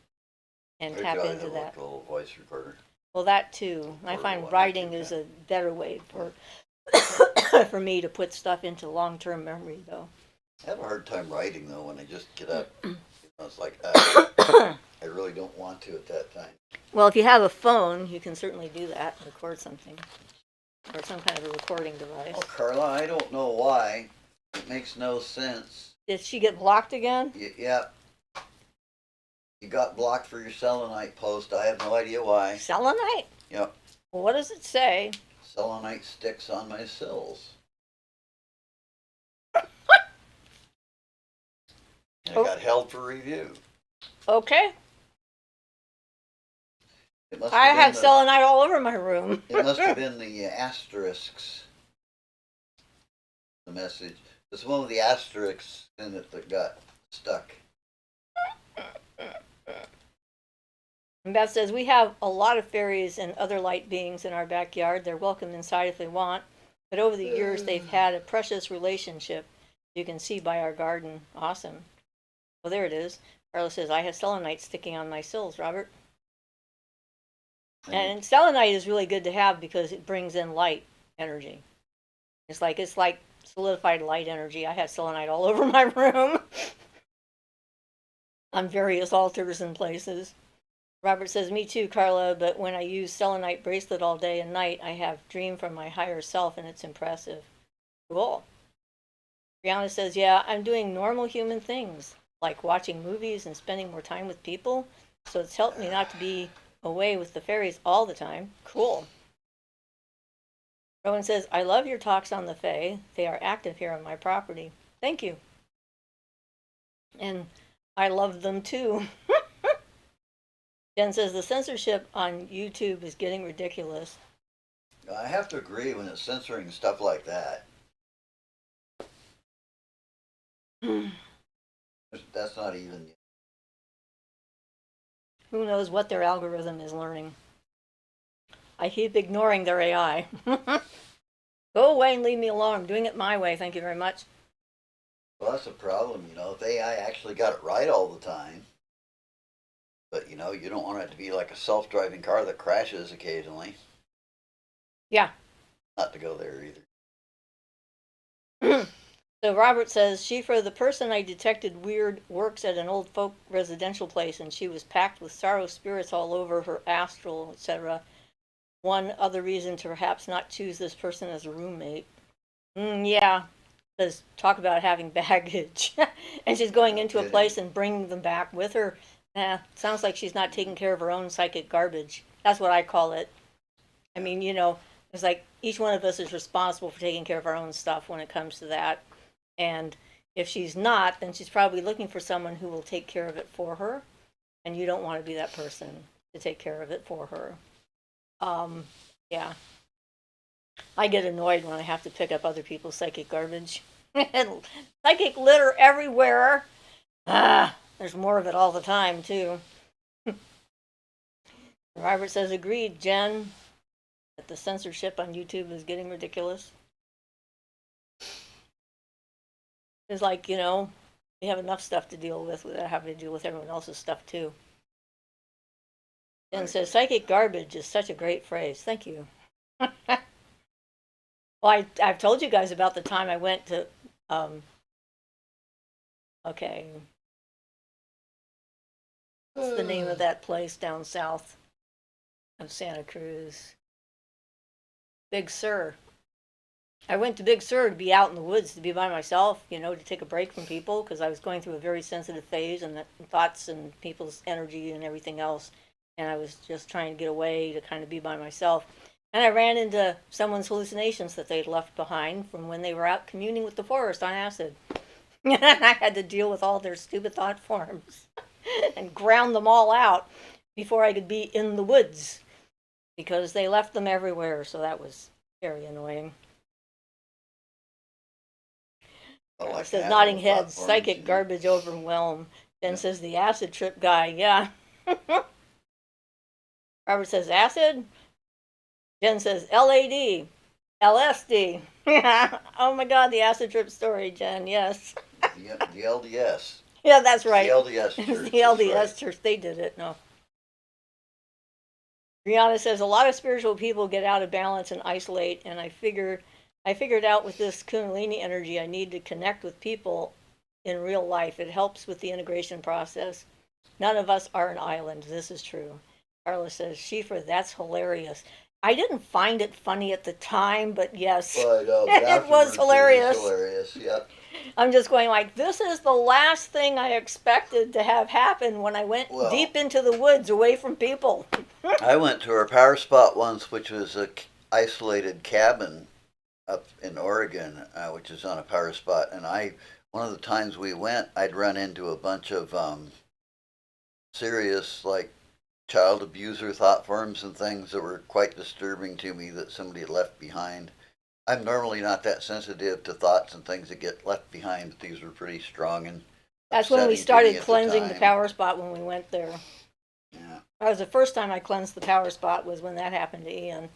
and tap into that. Little voice recorder. Well, that too. I find writing is a better way for for me to put stuff into long-term memory, though. I have a hard time writing though when I just get up. It's like I really don't want to at that time. Well, if you have a phone, you can certainly do that. Record something, or some kind of a recording device. Oh, Carla, I don't know why. It makes no sense. Did she get blocked again? Yeah. You got blocked for your selenite post. I have no idea why. Selenite? Yep. Well, what does it say? Selenite sticks on my sills. And it got held for review. Okay. I have selenite all over my room. It must have been the asterisks. the message. It's one of the asterisks in it that got stuck. And Beth says, we have a lot of fairies and other light beings in our backyard. They're welcome inside if they want. But over the years, they've had a precious relationship. You can see by our garden. Awesome. Well, there it is. Carla says, I have selenite sticking on my sills, Robert. And selenite is really good to have because it brings in light energy. It's like solidified light energy. I have selenite all over my room on various altars and places. Robert says, me too, Carla, but when I use selenite bracelet all day and night, I have dream from my higher self, and it's impressive. Cool. Brianna says, yeah, I'm doing normal human things, like watching movies and spending more time with people, so it's helped me not to be away with the fairies all the time. Cool. Rowan says, I love your talks on the Fae. They are active here on my property. Thank you. And I love them too. Jen says, the censorship on YouTube is getting ridiculous. I have to agree when it's censoring stuff like that. That's not even. Who knows what their algorithm is learning? I keep ignoring their AI. Go away and leave me alone. I'm doing it my way. Thank you very much. Well, that's a problem, you know. If AI actually got it right all the time, but you know, you don't want it to be like a self-driving car that crashes occasionally. Yeah. Not to go there either. So Robert says, Siofra, the person I detected weird, works at an old folk residential place, and she was packed with sorrow spirits all over her astral, etc. One other reason to perhaps not choose this person as a roommate. Yeah, because talk about having baggage. And she's going into a place and bringing them back with her. Sounds like she's not taking care of her own psychic garbage. That's what I call it. I mean, you know, it's like each one of us is responsible for taking care of our own stuff when it comes to that. And if she's not, then she's probably looking for someone who will take care of it for her. And you don't want to be that person to take care of it for her. Yeah. I get annoyed when I have to pick up other people's psychic garbage. Psychic litter everywhere. There's more of it all the time, too. Robert says, agreed, Jen, that the censorship on YouTube is getting ridiculous. It's like, you know, we have enough stuff to deal with without having to deal with everyone else's stuff, too. Jen says, psychic garbage is such a great phrase. Thank you. Well, I've told you guys about the time I went to, okay. What's the name of that place down south of Santa Cruz? Big Sur. I went to Big Sur to be out in the woods, to be by myself, you know, to take a break from people, because I was going through a very sensitive phase and thoughts and people's energy and everything else. And I was just trying to get away to kind of be by myself. And I ran into someone's hallucinations that they'd left behind from when they were out communing with the forest on acid. And I had to deal with all their stupid thought forms and ground them all out before I could be in the woods, because they left them everywhere. So that was very annoying. Like says nodding heads, psychic garbage overwhelm. Jen says the acid trip guy, yeah. Robert says acid. Jen says LAD, LSD. Oh my God, the acid trip story, Jen. Yes. The LDS. Yeah, that's right. The LDS church. The LDS church. They did it. No. Brianna says a lot of spiritual people get out of balance and isolate, and I figured out with this Kundalini energy, I need to connect with people in real life. It helps with the integration process. None of us are an island. This is true. Carla says, Siofra, that's hilarious. I didn't find it funny at the time, but yes, well, I know, it was hilarious. Hilarious, yep. I'm just going like, this is the last thing I expected to have happen when I went deep into the woods away from people. I went to our power spot once, which was a isolated cabin up in Oregon, which is on a power spot. And one of the times we went, I'd run into a bunch of serious, like, child abuser thought forms and things that were quite disturbing to me that somebody had left behind. I'm normally not that sensitive to thoughts and things that get left behind, but these were pretty strong and That's when we upsetting to me started at cleansing the time. power spot when we went there. Yeah. That was the first time I cleansed the power spot was when that happened to Ian.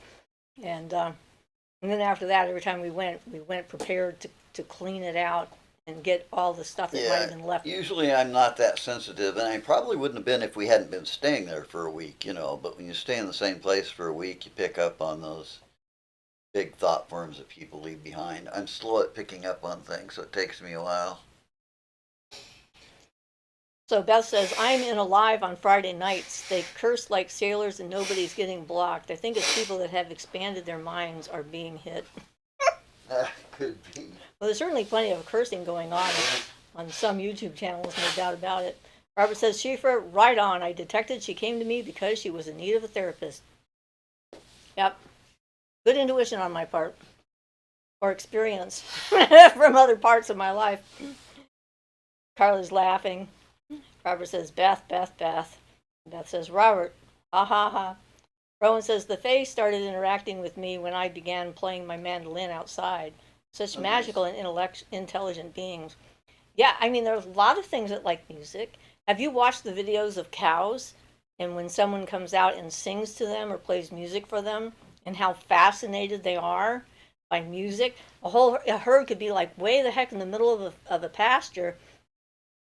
And then after that, every time we went prepared to clean it out and get all the stuff that might have been left. Usually I'm not that sensitive, and I probably wouldn't have been if we hadn't been staying there for a week, but when you stay in the same place for a week, you pick up on those big thought forms that people leave behind. I'm slow at picking up on things, so it takes me a while. So Beth says, I'm in a live on Friday nights. They curse like sailors and nobody's getting blocked. I think it's people that have expanded their minds are being hit. That could be. Well, there's certainly plenty of cursing going on some YouTube channels, no doubt about it. Robert says, Siofra, right on. I detected she came to me because she was in need of a therapist. Yep. Good intuition on my part. Or experience from other parts of my life. Carla's laughing. Robert says, Beth, Beth, Beth. Beth says, Robert, ha ha ha. Rowan says, the Fae started interacting with me when I began playing my mandolin outside. Such magical and intelligent beings. Yeah, I mean, there's a lot of things that like music. Have you watched the videos of cows? And when someone comes out and sings to them or plays music for them, and how fascinated they are by music? A herd could be like way the heck in the middle of a pasture,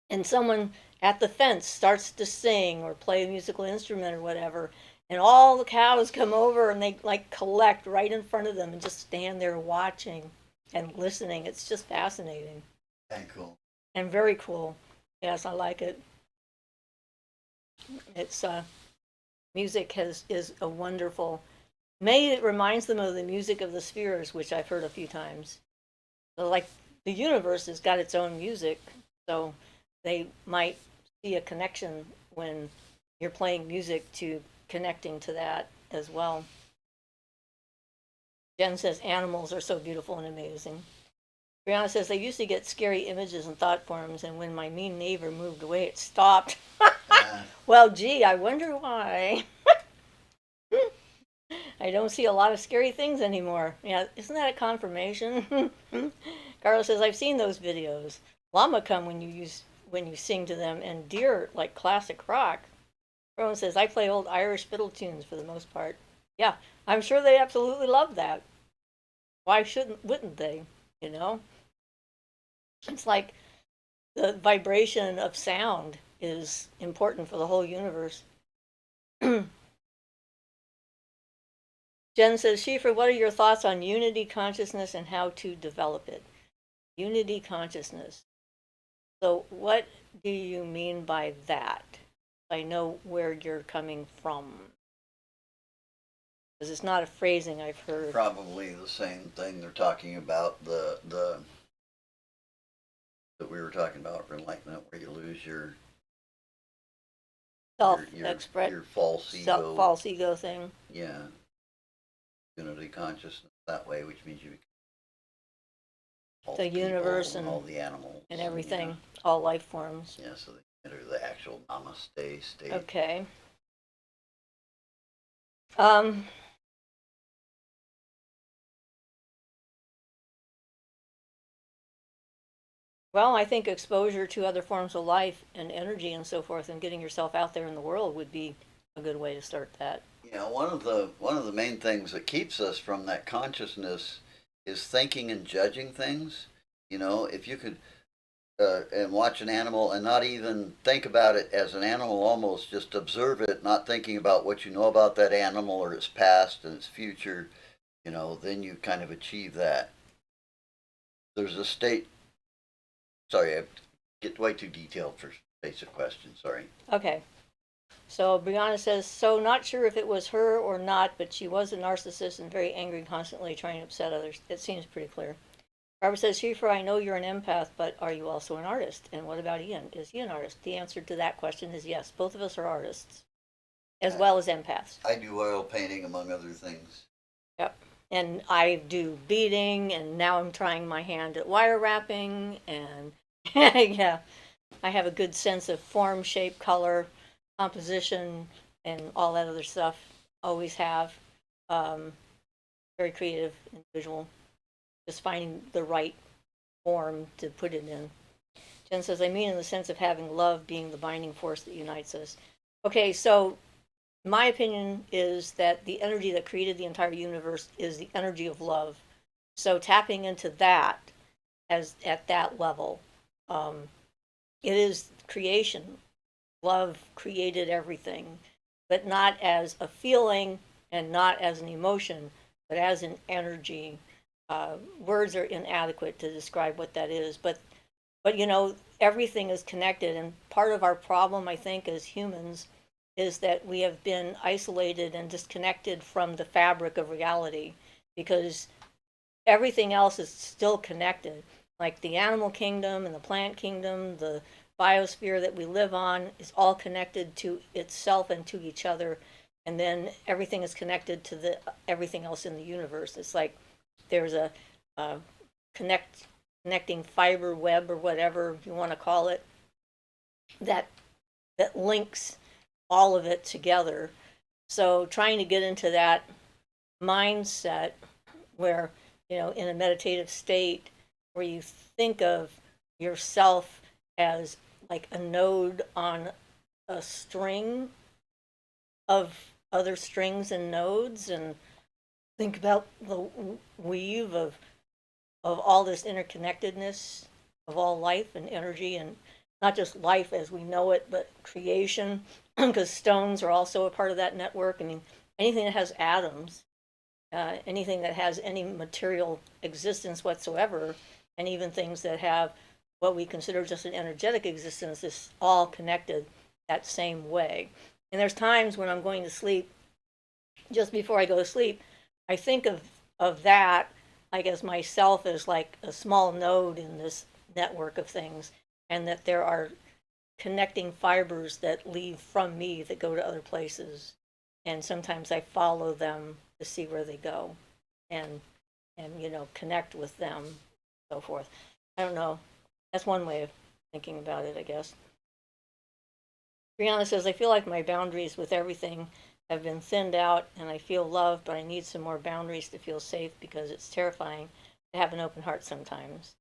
and someone at the fence starts to sing or play a musical instrument or whatever, and all the cows come over and they like collect right in front of them and just stand there watching and listening. It's just fascinating. And cool. And very cool. Yes, I like it. It's music is a wonderful. Maybe it reminds them of the music of the spheres, which I've heard a few times. So like the universe has got its own music, so they might see a connection when you're playing music to connecting to that as well. Jen says animals are so beautiful and amazing. Brianna says they used to get scary images and thought forms, and when my mean neighbor moved away, it stopped. Well, gee, I wonder why. I don't see a lot of scary things anymore. Yeah, isn't that a confirmation? Carla says I've seen those videos. Llama come when you sing to them, and deer like classic rock. Rowan says I play old Irish fiddle tunes for the most part. Yeah, I'm sure they absolutely love that. Why wouldn't they? It's like the vibration of sound is important for the whole universe. Jen says, Siofra, what are your thoughts on unity consciousness and how to develop it? Unity consciousness. So what do you mean by that? I know where you're coming from. Because it's not a phrasing I've heard. Probably the same thing they're talking about, the that we were talking about for enlightenment, where you lose your self-expression, false ego. False ego thing. Yeah. Unity consciousness that way, which means you the universe and all the animals and everything, all life forms. Yeah, so they enter the actual namaste state. Okay. Well, I think exposure to other forms of life and energy and so forth, and getting yourself out there in the world would be a good way to start that. Yeah, one of the main things that keeps us from that consciousness is thinking and judging things. If you could and watch an animal and not even think about it as an animal, almost just observe it, not thinking about what you know about that animal or its past and its future, then you kind of achieve that. There's a state. Sorry, I get way too detailed for basic questions. Sorry. Okay. So Brianna says, so not sure if it was her or not, but she was a narcissist and very angry, constantly trying to upset others. It seems pretty clear. Barbara says, Siofra, I know you're an empath, but are you also an artist? And what about Ian? Is he an artist? The answer to that question is yes. Both of us are artists, as well as empaths. I do oil painting, among other things. Yep. And I do beading, and now I'm trying my hand at wire wrapping, and yeah, I have a good sense of form, shape, color, composition, and all that other stuff. Always have. Very creative individual. just finding the right form to put it in. Jen says, I mean in the sense of having love being the binding force that unites us. Okay, so my opinion is that the energy that created the entire universe is the energy of love. So tapping into that as at that level, um, it is creation. Love created everything, but not as a feeling and not as an emotion, but as an energy. Words are inadequate to describe what that is, but you know, everything is connected, and part of our problem, I think, as humans, is that we have been isolated and disconnected from the fabric of reality because everything else is still connected. Like the animal kingdom and the plant kingdom, the biosphere that we live on is all connected to itself and to each other. And then everything is connected to the everything else in the universe. It's like there's a connecting fiber web or whatever you want to call it that that links all of it together. So trying to get into that mindset where, you know, in a meditative state where you think of yourself as like a node on a string of other strings and nodes, and think about the weave of all this interconnectedness of all life and energy, and not just life as we know it, but creation, because stones are also a part of that network. I mean, anything that has atoms, anything that has any material existence whatsoever, and even things that have what we consider just an energetic existence, is all connected that same way. And there's times when I'm going to sleep, just before I go to sleep, I think of that like as myself as like a small node in this network of things, and that there are connecting fibers that leave from me that go to other places, and sometimes I follow them to see where they go, and you know, connect with them, so forth. I don't know. That's one way of thinking about it, I guess. Brianna says, I feel like my boundaries with everything have been thinned out and I feel loved, but I need some more boundaries to feel safe because it's terrifying to have an open heart sometimes.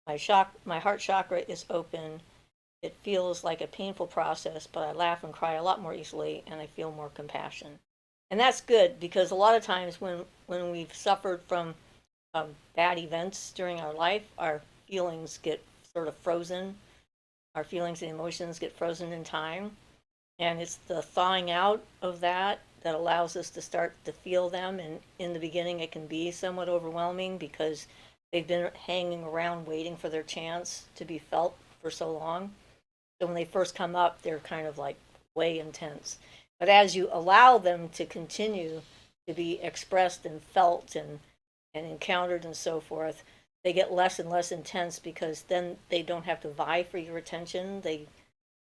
My heart chakra is open. It feels like a painful process, but I laugh and cry a lot more easily and I feel more compassion. And that's good because a lot of times when we've suffered from bad events during our life, our feelings get sort of frozen. Our feelings and emotions get frozen in time. And it's the thawing out of that that allows us to start to feel them. And in the beginning, it can be somewhat overwhelming because they've been hanging around waiting for their chance to be felt for so long. So when they first come up, they're kind of like way intense. But as you allow them to continue to be expressed and felt and encountered and so forth, they get less and less intense because then they don't have to vie for your attention. They,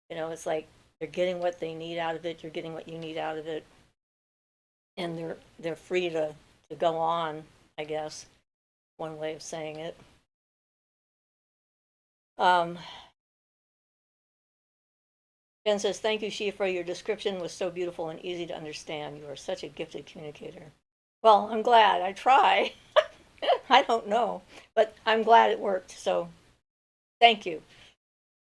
you know, it's like they're getting what they need out of it. You're getting what you need out of it, and they're free to go on. I guess one way of saying it. Um, Ben says, "Thank you, Siofra. Your description was so beautiful and easy to understand. You are such a gifted communicator." Well, I'm glad. I try. I don't know, but I'm glad it worked. So, thank you.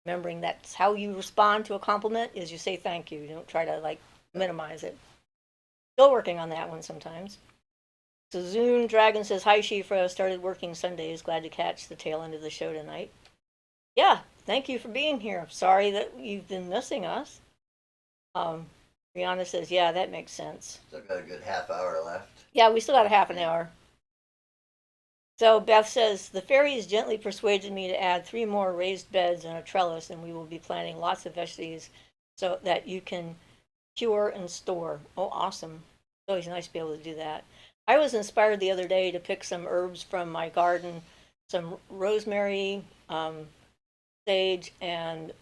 Remembering that's how you respond to a compliment is you say thank you. You don't try to like minimize it. Still working on that one sometimes. So Zune Dragon says, hi Siofra, started working Sundays. Glad to catch the tail end of the show tonight. Yeah, thank you for being here. Sorry that you've been missing us. Brianna says, yeah, that makes sense. Still got a good half hour left. Yeah, we still got a half an hour. So Beth says, the fairies gently persuaded me to add 3 more raised beds and a trellis, and we will be planting lots of veggies so that you can cure and store. Oh, awesome. It's always nice to be able to do that. I was inspired the other day to pick some herbs from my garden, some rosemary, sage, and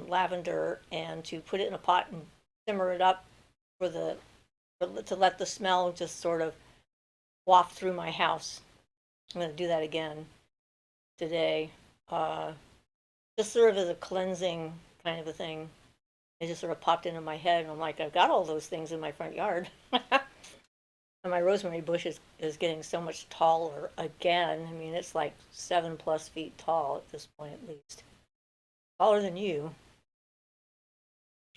lavender, and to put it in a pot and simmer it up to let the smell just sort of waft through my house. I'm going to do that again today. Just sort of as a cleansing kind of a thing. It just sort of popped into my head, and I'm like, I've got all those things in my front yard. And my rosemary bush is getting so much taller again. I mean, it's like 7+ feet tall at this point, at least. Taller than you.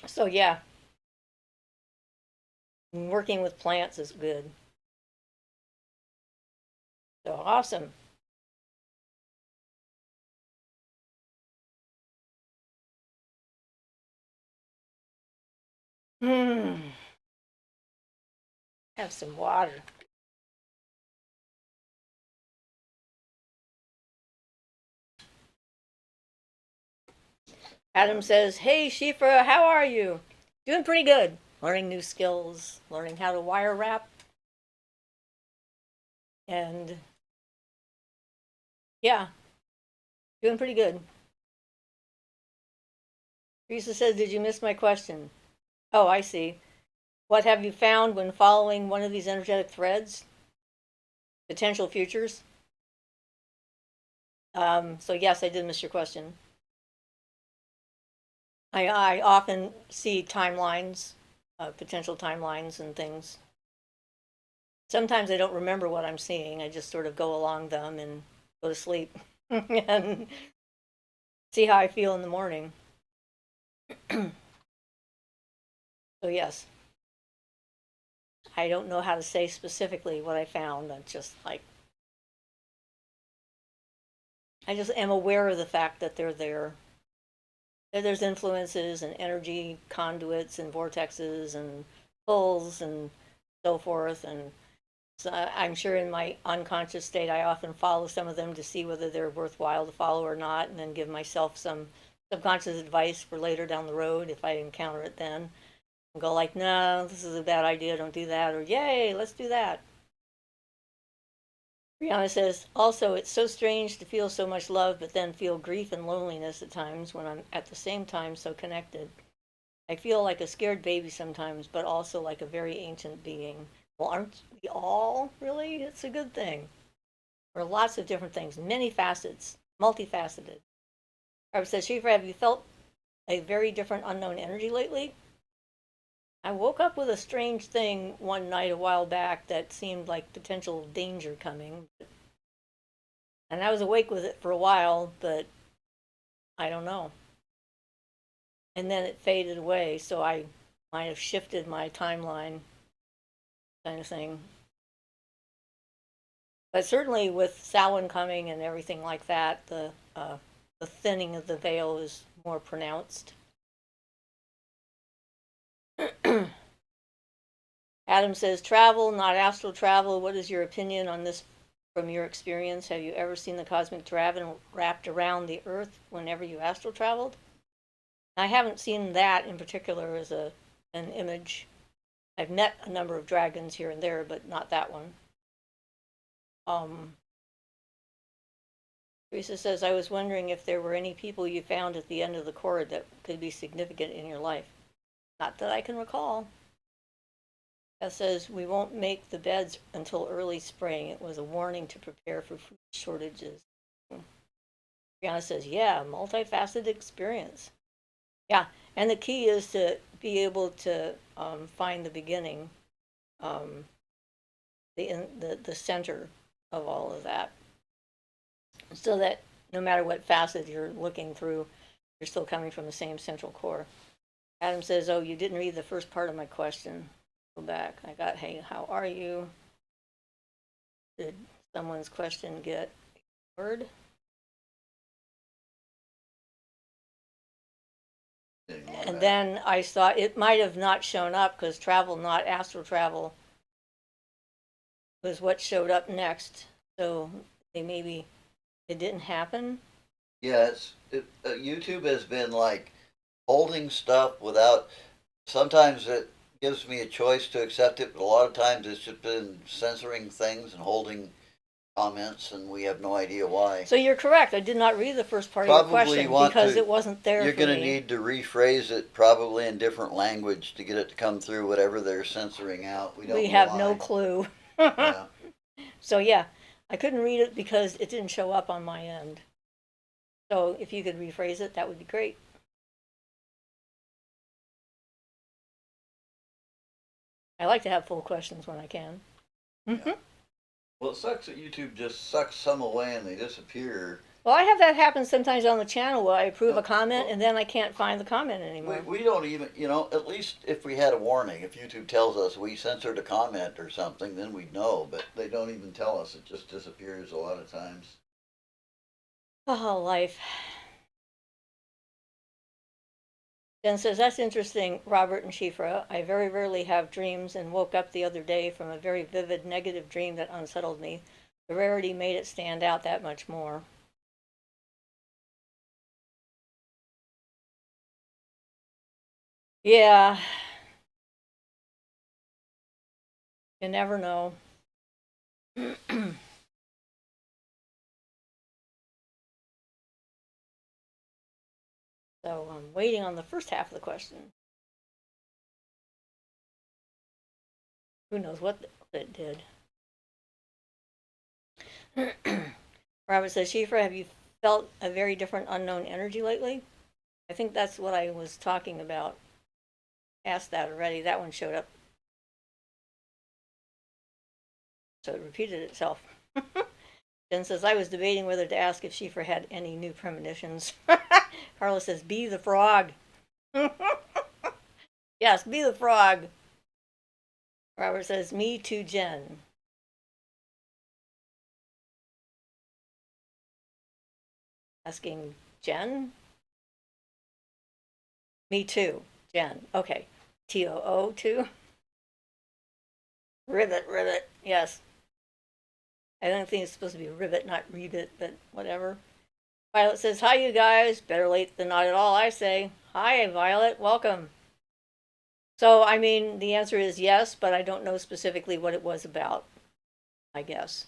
So, yeah, working with plants is good. So, awesome. Hmm. Have some water. Adam says, "Hey, Siofra, how are you? Doing pretty good. Learning new skills, learning how to wire wrap, and yeah, doing pretty good." Teresa says, "Did you miss my question?" Oh, I see. What have you found when following one of these energetic threads? Potential futures? So yes, I did miss your question. I often see timelines, potential timelines and things. Sometimes I don't remember what I'm seeing. I just sort of go along them and go to sleep and see how I feel in the morning. So yes, I don't know how to say specifically what I found. I'm just like, I just am aware of the fact that they're there. That there's influences and energy conduits and vortexes and pulls and so forth. And so I'm sure in my unconscious state, I often follow some of them to see whether they're worthwhile to follow or not, and then give myself some subconscious advice for later down the road if I encounter it then. And go like, no, this is a bad idea, don't do that, or yay, let's do that. Brianna says, also, it's so strange to feel so much love, but then feel grief and loneliness at times when I'm at the same time so connected. I feel like a scared baby sometimes, but also like a very ancient being. Well, aren't we all really? It's a good thing. There are lots of different things, many facets, multifaceted. Barbara says, Shiva, have you felt a very different unknown energy lately? I woke up with a strange thing one night a while back that seemed like potential danger coming. And I was awake with it for a while, but I don't know. And then it faded away, so I might have shifted my timeline kind of thing. But certainly with Samhain coming and everything like that, the thinning of the veil is more pronounced. Adam says, travel, not astral travel. What is your opinion on this from your experience? Have you ever seen the cosmic dragon wrapped around the earth whenever you astral traveled? I haven't seen that in particular as an image. I've met a number of dragons here and there, but not that one. Teresa says, I was wondering if there were any people you found at the end of the cord that could be significant in your life. Not that I can recall. Beth says, we won't make the beds until early spring. It was a warning to prepare for food shortages. Brianna says, yeah, multifaceted experience. Yeah, and the key is to be able to find the beginning, the center of all of that, so that no matter what facet you're looking through, you're still coming from the same central core. Adam says, oh, you didn't read the first part of my question. Go back. I got, hey, how are you? Did someone's question get heard? And then I saw it might have not shown up because travel, not astral travel, was what showed up next. So they maybe it didn't happen. Yeah, YouTube has been like holding stuff without. Sometimes it gives me a choice to accept it, but a lot of times it's just been censoring things and holding comments, and we have no idea why. So you're correct. I did not read the first part Probably of your question want because to. it wasn't there You're for going to me. need to rephrase it probably in different language to get it to come through whatever they're censoring out. We don't We know have why. no clue. Yeah. So yeah, I couldn't read it because it didn't show up on my end. So if you could rephrase it, that would be great. I like to have full questions when I can. Mm-hmm. Well, it sucks that YouTube just sucks some away and they disappear. Well, I have that happen sometimes on the channel where I approve a comment Well, and then I can't find the comment anymore. we don't even, at least if we had a warning, if YouTube tells us we censored a comment or something, then we'd know, but they don't even tell us. It just disappears a lot of times. Oh, life. Jen says, that's interesting, Robert and Siofra. I very rarely have dreams and woke up the other day from a very vivid negative dream that unsettled me. The rarity made it stand out that much more. Yeah, you never know. So I'm waiting on the first half of the question. Who knows what it did? Robert says, Siofra, have you felt a very different unknown energy lately? I think that's what I was talking about. Asked that already. That one showed up. So it repeated itself. Jen says, I was debating whether to ask if Siofra had any new premonitions. Carla says, be the frog. Yes, be the frog. Robert says, me too, Jen. Asking Jen? Me too, Jen. Okay. TOO too? Ribbit, ribbit. Yes. I don't think it's supposed to be ribbit, not rebit, but whatever. Violet says, hi, you guys. Better late than not at all, I say. Hi, Violet. Welcome. So, I mean, the answer is yes, but I don't know specifically what it was about, I guess.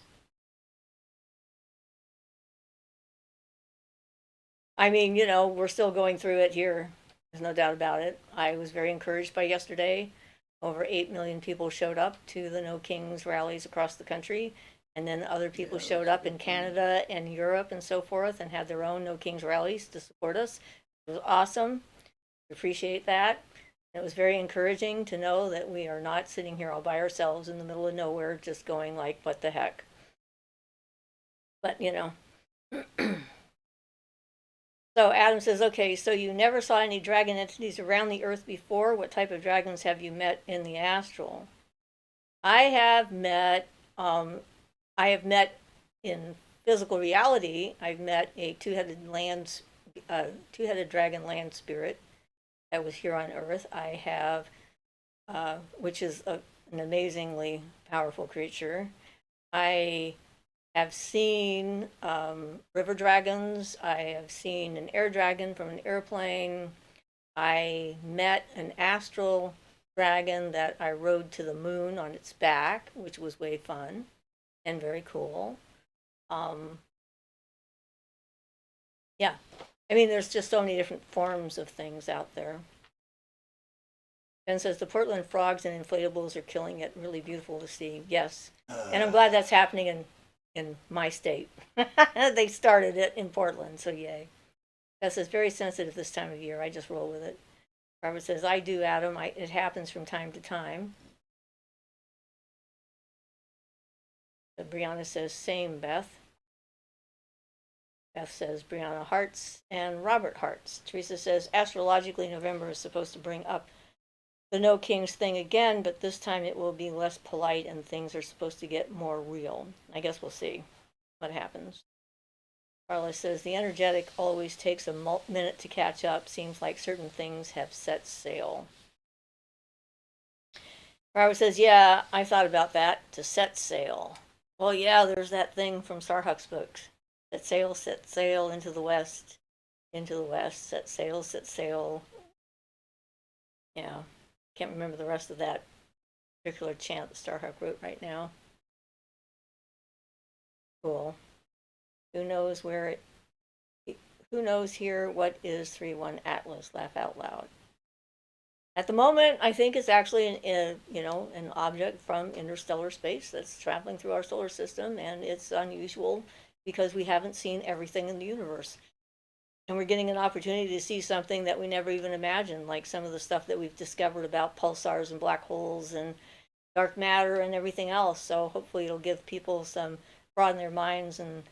I mean, we're still going through it here. There's no doubt about it. I was very encouraged by yesterday. Over 8 million people showed up to the No Kings rallies across the country. And then other people showed up in Canada and Europe and so forth and had their own No Kings rallies to support us. It was awesome. Appreciate that. It was very encouraging to know that we are not sitting here all by ourselves in the middle of nowhere just going like, what the heck. But, So Adam says, okay, so you never saw any dragon entities around the earth before. What type of dragons have you met in the astral? I have met in physical reality. I've met a two-headed dragon land spirit that was here on Earth. I have, which is an amazingly powerful creature. I have seen river dragons. I have seen an air dragon from an airplane. I met an astral dragon that I rode to the moon on its back, which was way fun and very cool. Yeah, I mean, there's just so many different forms of things out there. Ben says the Portland frogs and inflatables are killing it. Really beautiful to see. Yes, and I'm glad that's happening in my state. They started it in Portland, so yay. Beth says very sensitive this time of year. I just roll with it. Robert says I do, Adam. It happens from time to time. Brianna says same, Beth. Beth says Brianna hearts and Robert hearts. Teresa says astrologically November is supposed to bring up the No Kings thing again, but this time it will be less polite and things are supposed to get more real. I guess we'll see what happens. Carla says the energetic always takes a minute to catch up. Seems like certain things have set sail. Robert says, yeah, I thought about that, to set sail. Well, yeah, there's that thing from Starhuck's books. Set sail into the west, set sail. Yeah, can't remember the rest of that particular chant that Starhuck wrote right now. Cool. Who knows who knows here what is 3-1 Atlas? Laugh out loud. At the moment, I think it's actually an object from interstellar space that's traveling through our solar system, and it's unusual because we haven't seen everything in the universe. And we're getting an opportunity to see something that we never even imagined, like some of the stuff that we've discovered about pulsars and black holes and dark matter and everything else. So hopefully it'll give people some broaden their minds and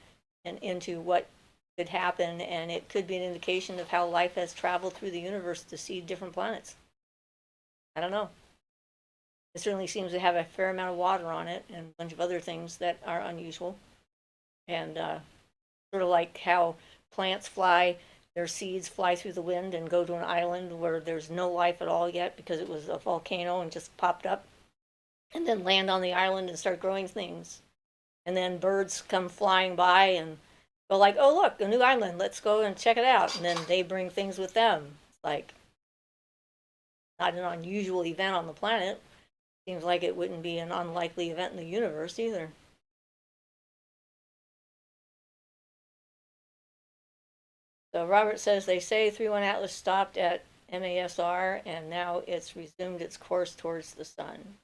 into what could happen, and it could be an indication of how life has traveled through the universe to see different planets. I don't know. It certainly seems to have a fair amount of water on it and a bunch of other things that are unusual. And sort of like how plants fly, their seeds fly through the wind and go to an island where there's no life at all yet because it was a volcano and just popped up, and then land on the island and start growing things. And then birds come flying by and go like, "Oh, look, a new island. Let's go and check it out." And then they bring things with them. It's like not an unusual event on the planet. Seems like it wouldn't be an unlikely event in the universe either. So Robert says they say 3-1 Atlas stopped at MASR and now it's resumed its course towards the sun.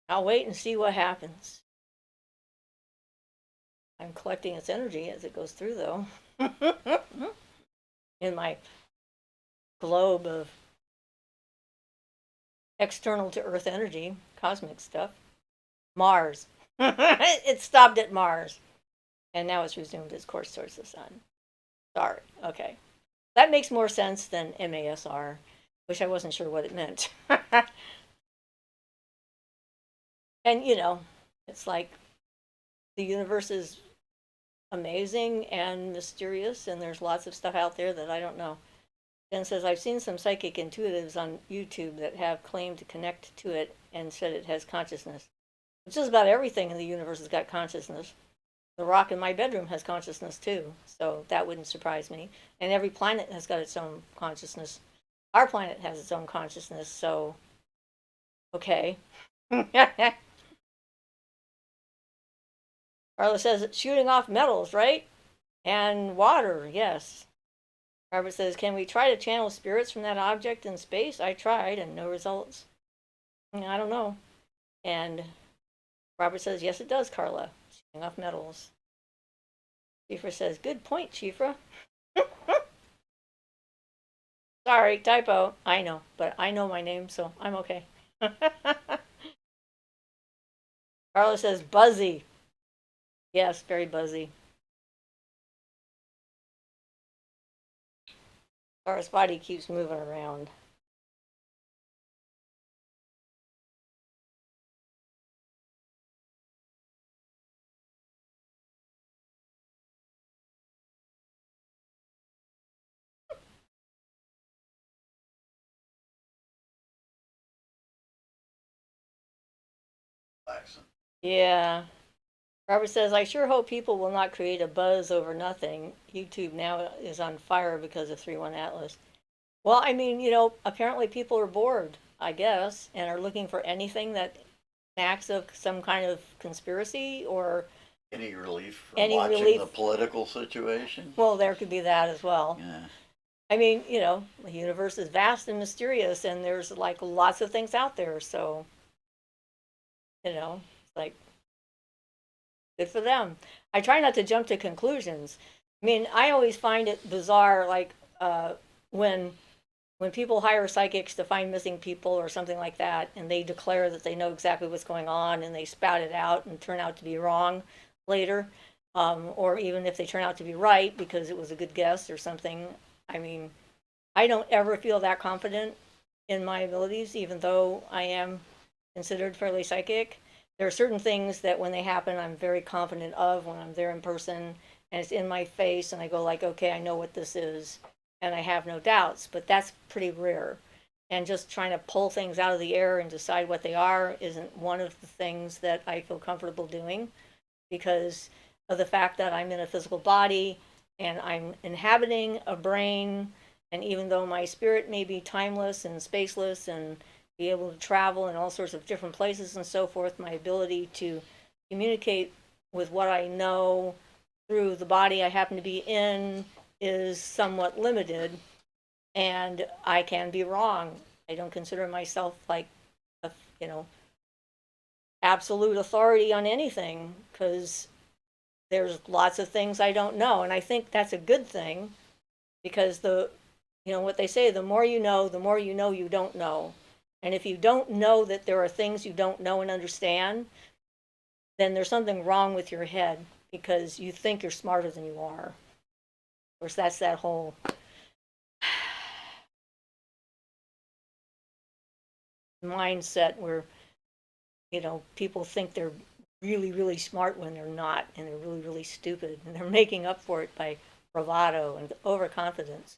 I'll wait and see what happens. I'm collecting its energy as it goes through, though, in my globe of external to Earth energy, cosmic stuff. Mars. It stopped at Mars, and now it's resumed its course towards the sun. Sorry. Okay. That makes more sense than MASR, which I wasn't sure what it meant. And, it's like the universe is amazing and mysterious, and there's lots of stuff out there that I don't know. Jen says, I've seen some psychic intuitives on YouTube that have claimed to connect to it and said it has consciousness. Just about everything in the universe has got consciousness. The rock in my bedroom has consciousness too, so that wouldn't surprise me. And every planet has got its own consciousness. Our planet has its own consciousness, so okay. Carla says, shooting off metals, right? And water, yes. Robert says, can we try to channel spirits from that object in space? I tried and no results. I don't know. And Robert says, yes, it does, Carla. Shooting off metals. Siofra says, good point, Siofra. Sorry, typo. I know, but I know my name, so I'm okay. Carla says, buzzy. Yes, very buzzy. Carla's body keeps moving around. Accent. Yeah. Robert says, I sure hope people will not create a buzz over nothing. YouTube now is on fire because of 3-1 Atlas. Well, I mean, apparently people are bored, I guess, and are looking for anything that smacks of some kind of conspiracy or Any relief from any watching relief. the political situation? Well, there could be that as well. Yeah. I mean, the universe is vast and mysterious, and there's like lots of things out there. So, it's like good for them. I try not to jump to conclusions. I mean, I always find it bizarre, like when people hire psychics to find missing people or something like that, and they declare that they know exactly what's going on, and they spout it out and turn out to be wrong later, or even if they turn out to be right because it was a good guess or something. I mean, I don't ever feel that confident in my abilities, even though I am considered fairly psychic. There are certain things that when they happen, I'm very confident of when I'm there in person and it's in my face and I go like, okay, I know what this is and I have no doubts, but that's pretty rare. And just trying to pull things out of the air and decide what they are isn't one of the things that I feel comfortable doing because of the fact that I'm in a physical body and I'm inhabiting a brain. And even though my spirit may be timeless and spaceless and be able to travel in all sorts of different places and so forth, my ability to communicate with what I know through the body I happen to be in is somewhat limited, and I can be wrong. I don't consider myself like a, absolute authority on anything because there's lots of things I don't know, and I think that's a good thing because the You know what they say, the more you know you don't know. And if you don't know that there are things you don't know and understand, then there's something wrong with your head because you think you're smarter than you are. Of course, that's that whole mindset where, people think they're really, really smart when they're not, and they're really, really stupid, and they're making up for it by bravado and overconfidence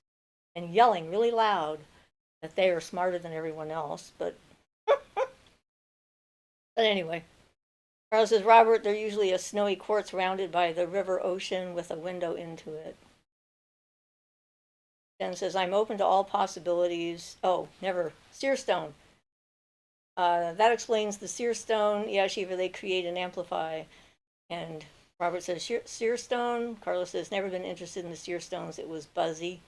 and yelling really loud that they are smarter than everyone else. But anyway, Carlos says, Robert, they're usually a snowy quartz surrounded by the river ocean with a window into it. Jen says, I'm open to all possibilities. Oh, never. Sear stone. That explains the sear stone. Yeah, Shiva, they create and amplify. And Robert says, sear stone. Carlos says, never been interested in the sear stones. It was buzzy.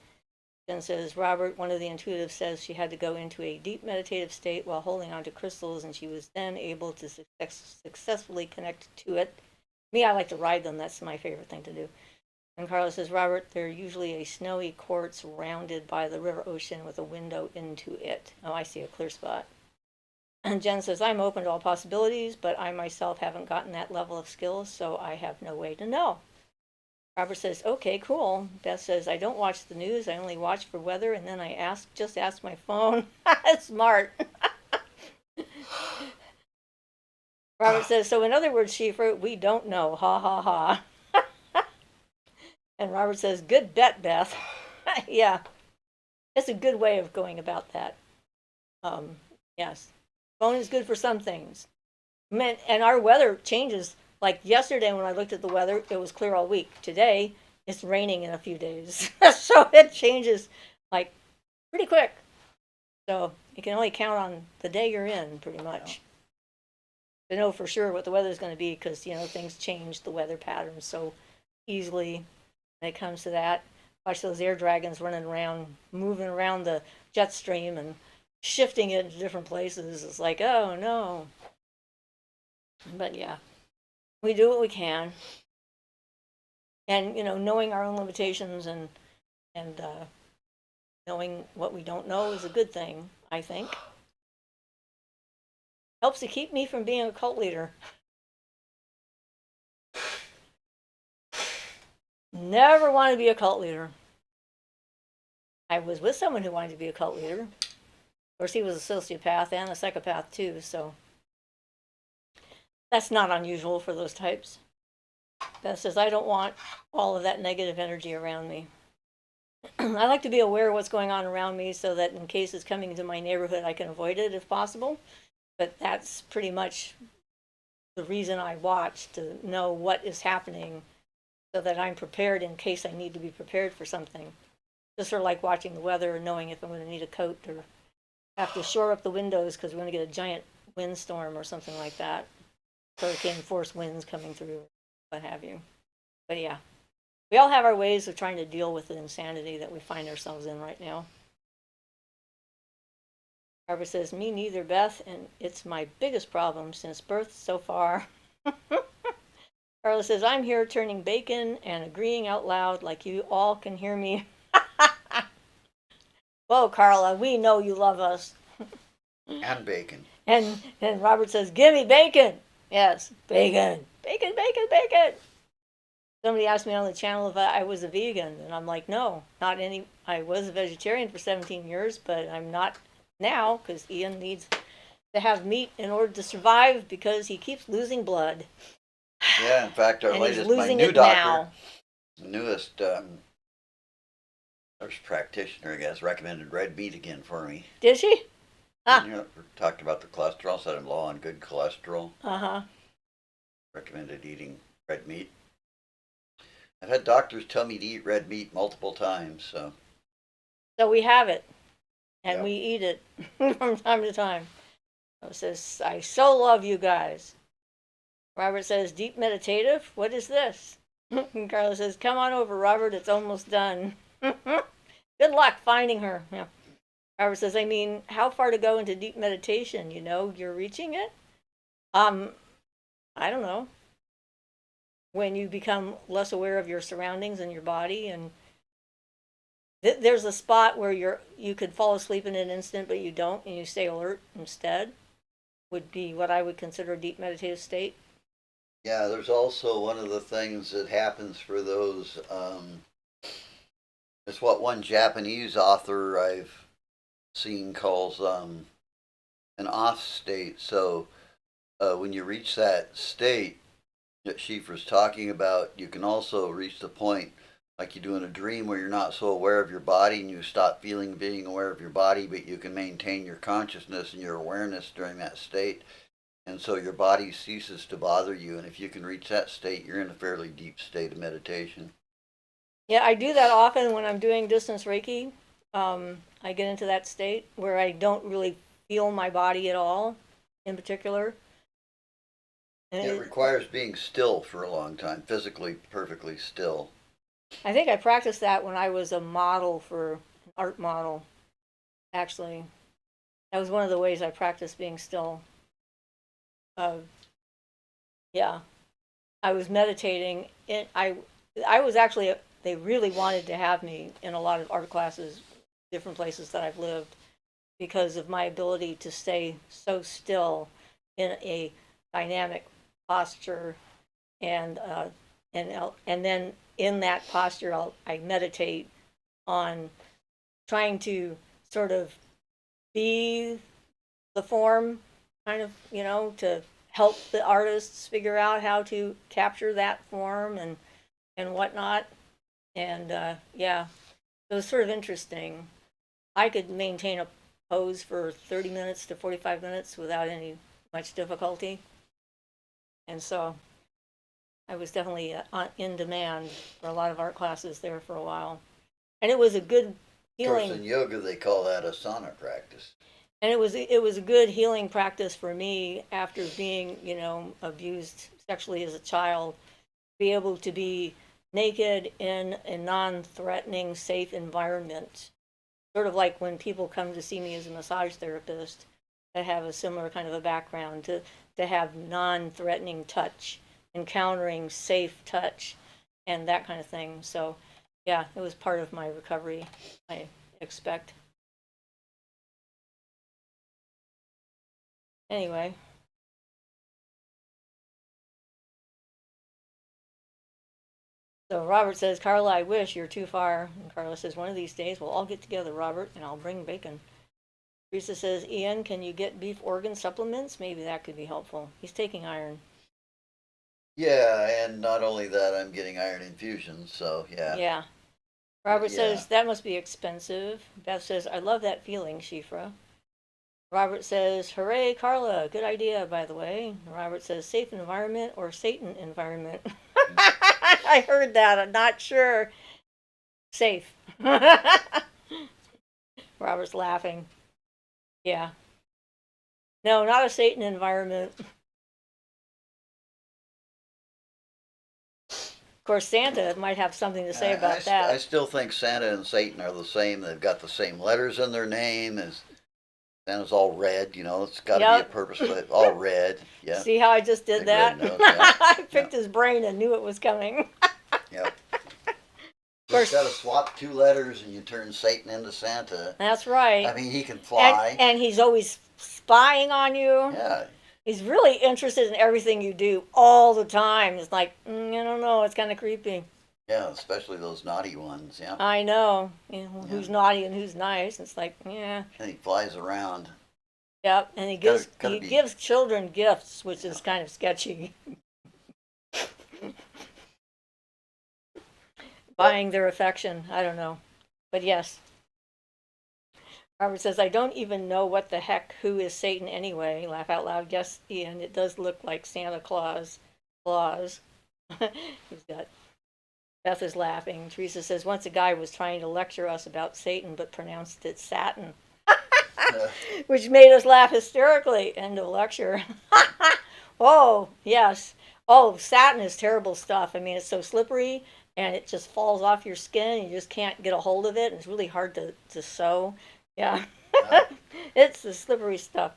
Jen says, Robert, one of the intuitives says she had to go into a deep meditative state while holding onto crystals, and she was then able to successfully connect to it. Me, I like to ride them. That's my favorite thing to do. And Carlos says, Robert, they're usually a snowy quartz surrounded by the river ocean with a window into it. Oh, I see a clear spot. And Jen says, I'm open to all possibilities, but I myself haven't gotten that level of skills, so I have no way to know. Robert says, okay, cool. Beth says, I don't watch the news. I only watch for weather, and then I just ask my phone. Smart. Robert says, so in other words, Siofra, we don't know. Ha, ha, ha. And Robert says, good bet, Beth. Yeah, that's a good way of going about that. Yes, phone is good for some things. And our weather changes. Like yesterday when I looked at the weather, it was clear all week. Today, it's raining in a few days. So it changes like pretty quick. So you can only count on the day you're in pretty much to know for sure what the weather's going to be because, things change the weather patterns so easily when it comes to that. Watch those air dragons running around, moving around the jet stream and shifting it into different places. It's like, oh no. But yeah, we do what we can. And, knowing our own limitations and knowing what we don't know is a good thing, I think. Helps to keep me from being a cult leader. Never wanted to be a cult leader. I was with someone who wanted to be a cult leader. Of course, he was a sociopath and a psychopath too, so that's not unusual for those types. Beth says, I don't want all of that negative energy around me. I like to be aware of what's going on around me so that in case it's coming into my neighborhood, I can avoid it if possible. But that's pretty much the reason I watch, to know what is happening so that I'm prepared in case I need to be prepared for something. Just sort of like watching the weather and knowing if I'm going to need a coat or have to shore up the windows because we're going to get a giant windstorm or something like that. Hurricane force winds coming through, what have you. But yeah, we all have our ways of trying to deal with the insanity that we find ourselves in right now. Barbara says, me neither, Beth, and it's my biggest problem since birth so far. Carla says, I'm here turning bacon and agreeing out loud like you all can hear me. Whoa, Carla, we know you love us. And bacon. And Robert says, give me bacon. Yes, bacon. Bacon, bacon, bacon. Somebody asked me on the channel if I was a vegan, and I'm like, no, not any. I was a vegetarian for 17 years, but I'm not now because Ian needs to have meat in order to survive because he keeps losing blood. Yeah, in fact, our And latest, he's my losing new it doctor, now. newest nurse practitioner, I guess, recommended red meat again for me. Did she? Ah. You know, we talked about the cholesterol, said I'm low on good cholesterol. Uh-huh. Recommended eating red meat. I've had doctors tell me to eat red meat multiple times, so. So we have it, and Yep. we eat it from time to time. It says, I so love you guys. Robert says, deep meditative? What is this? And Carla says, come on over, Robert. It's almost done. Good luck finding her. Yeah. Robert says, I mean, how far to go into deep meditation? You're reaching it? I don't know. When you become less aware of your surroundings and your body and There's a spot where you could fall asleep in an instant, but you don't, and you stay alert instead. Would be what I would consider a deep meditative state. Yeah, there's also one of the things that happens for those. It's what one Japanese author I've seen calls an off state. So when you reach that state that Siofra's talking about, you can also reach the point like you do in a dream where you're not so aware of your body and you stop feeling being aware of your body, but you can maintain your consciousness and your awareness during that state. And so your body ceases to bother you. And if you can reach that state, you're in a fairly deep state of meditation. Yeah, I do that often when I'm doing distance Reiki. I get into that state where I don't really feel my body at all, in particular. And It requires being still for a long time, physically perfectly still. I think I practiced that when I was a model for an art model. Actually, that was one of the ways I practiced being still. Uh, yeah, I was meditating. I was actually, they really wanted to have me in a lot of art classes, different places that I've lived, because of my ability to stay so still in a dynamic posture, and and then in that posture, I meditate on trying to sort of be the form, kind of, to help the artists figure out how to capture that form and whatnot. And yeah, it was sort of interesting. I could maintain a pose for 30 minutes to 45 minutes without any much difficulty. And so I was definitely in demand for a lot of art classes there for a while. And it was a good Of course, healing. in yoga, they call that asana practice. And it was a good healing practice for me after being, abused sexually as a child. Be able to be naked in a non-threatening, safe environment. Sort of like when people come to see me as a massage therapist that have a similar kind of a background, to have non-threatening touch, encountering safe touch, and that kind of thing. So, yeah, it was part of my recovery, I expect. Anyway, so Robert says, Carla, I wish you're too far. And Carla says, one of these days we'll all get together, Robert, and I'll bring bacon. Teresa says, Ian, can you get beef organ supplements? Maybe that could be helpful. He's taking iron. Yeah, and not only that, I'm getting iron infusions, so yeah. Yeah. Robert Yeah. says, that must be expensive. Beth says, I love that feeling, Siofra. Robert says, hooray, Carla. Good idea, by the way. Robert says, safe environment or Satan environment. I heard that. I'm not sure. Safe. Robert's laughing. Yeah. No, not a Satan environment. Of course, Santa might have something to say about that. I still think Santa and Satan are the same. They've got the same letters in their name. As Santa's all red, it's got to be a purpose, but all red. Yeah. See how I just did Big that? red nose, yeah. I picked his brain and knew it was coming. Yep. You've got to swap two letters and you turn Satan into Santa. That's right. I mean, he can fly. And he's always spying on you. Yeah. He's really interested in everything you do all the time. It's like, I don't know, it's kind of creepy. Yeah, especially those naughty ones, yeah. I know. Who's naughty and who's nice. It's like, yeah. And he flies around. Yep, and he gives children gifts, which is kind of sketchy. Buying their affection. I don't know. But yes. Robert says, I don't even know what the heck who is Satan anyway. Laugh out loud. Yes, Ian, it does look like Santa Claus. He's got... Beth is laughing. Teresa says, once a guy was trying to lecture us about Satan but pronounced it Satin. Which made us laugh hysterically. End of lecture. Oh, yes. Oh, satin is terrible stuff. I mean, it's so slippery and it just falls off your skin. And you just can't get a hold of it. And it's really hard to sew. Yeah. It's the slippery stuff.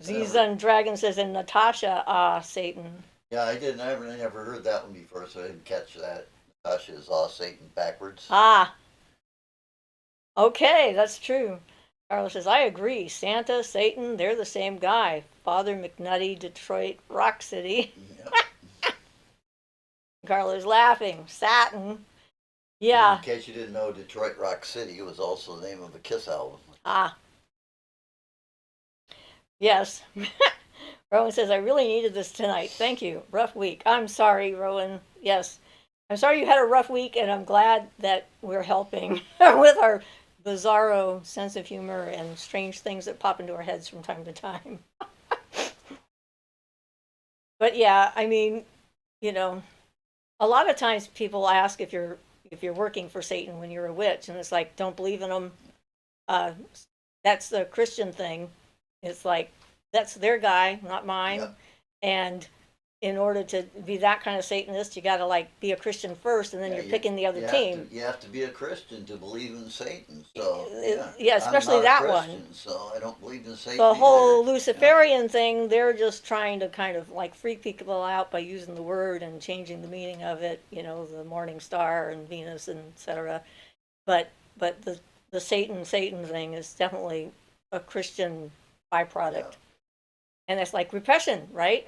Zizan Dragon says, and Natasha, Satan. Yeah, I never heard that one before, so I didn't catch that. Natasha is Satan backwards. Okay, that's true. Carlos says, I agree. Santa, Satan, they're the same guy. Father McNutty, Detroit, Rock City. Yep. Carlos laughing. Satin. And in Yeah. case you didn't know, Detroit Rock City was also the name of a Kiss album. Ah, yes. Rowan says, I really needed this tonight. Thank you. Rough week. I'm sorry, Rowan. Yes. I'm sorry you had a rough week, and I'm glad that we're helping with our bizarro sense of humor and strange things that pop into our heads from time to time. But yeah, I mean, you know, a lot of times people ask if you're working for Satan when you're a witch, and it's like, don't believe in them. Uh, that's the Christian thing. It's like that's their guy, not mine. Yep. And in order to be that kind of Satanist, you got to like be a Christian first, and then Yeah, you're picking the other you team. you have to be a Christian to believe in Satan. So Yeah, I'm especially not a that one. Christian, so I don't believe in Satan The either. whole Yeah. Luciferian thing, they're just trying to kind of like freak people out by using the word and changing the meaning of it. You know, the morning star and Venus and etc. But the Satan thing is definitely a Christian Yeah. byproduct. And it's like repression, right?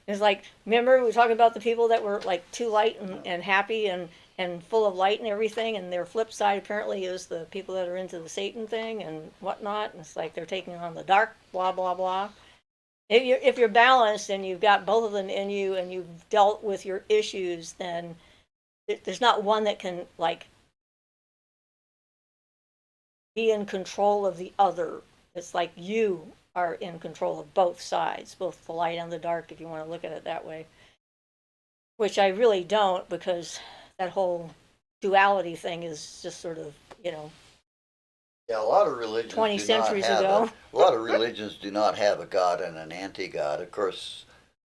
It's like, remember we were talking about the people that were like too light and happy and full of light and everything, and their flip side apparently is the people that are into the Satan thing and whatnot. And it's like they're taking on the dark, blah blah blah. If you're balanced and you've got both of them in you and you've dealt with your issues, then there's not one that can like be in control of the other. It's like you are in control of both sides, both the light and the dark, if you want to look at it that way. Which I really don't, because that whole duality thing is just sort of, you know, Yeah, a lot of religions 20 do not centuries have ago. a lot of religions do not have a god and an anti-god. Of course,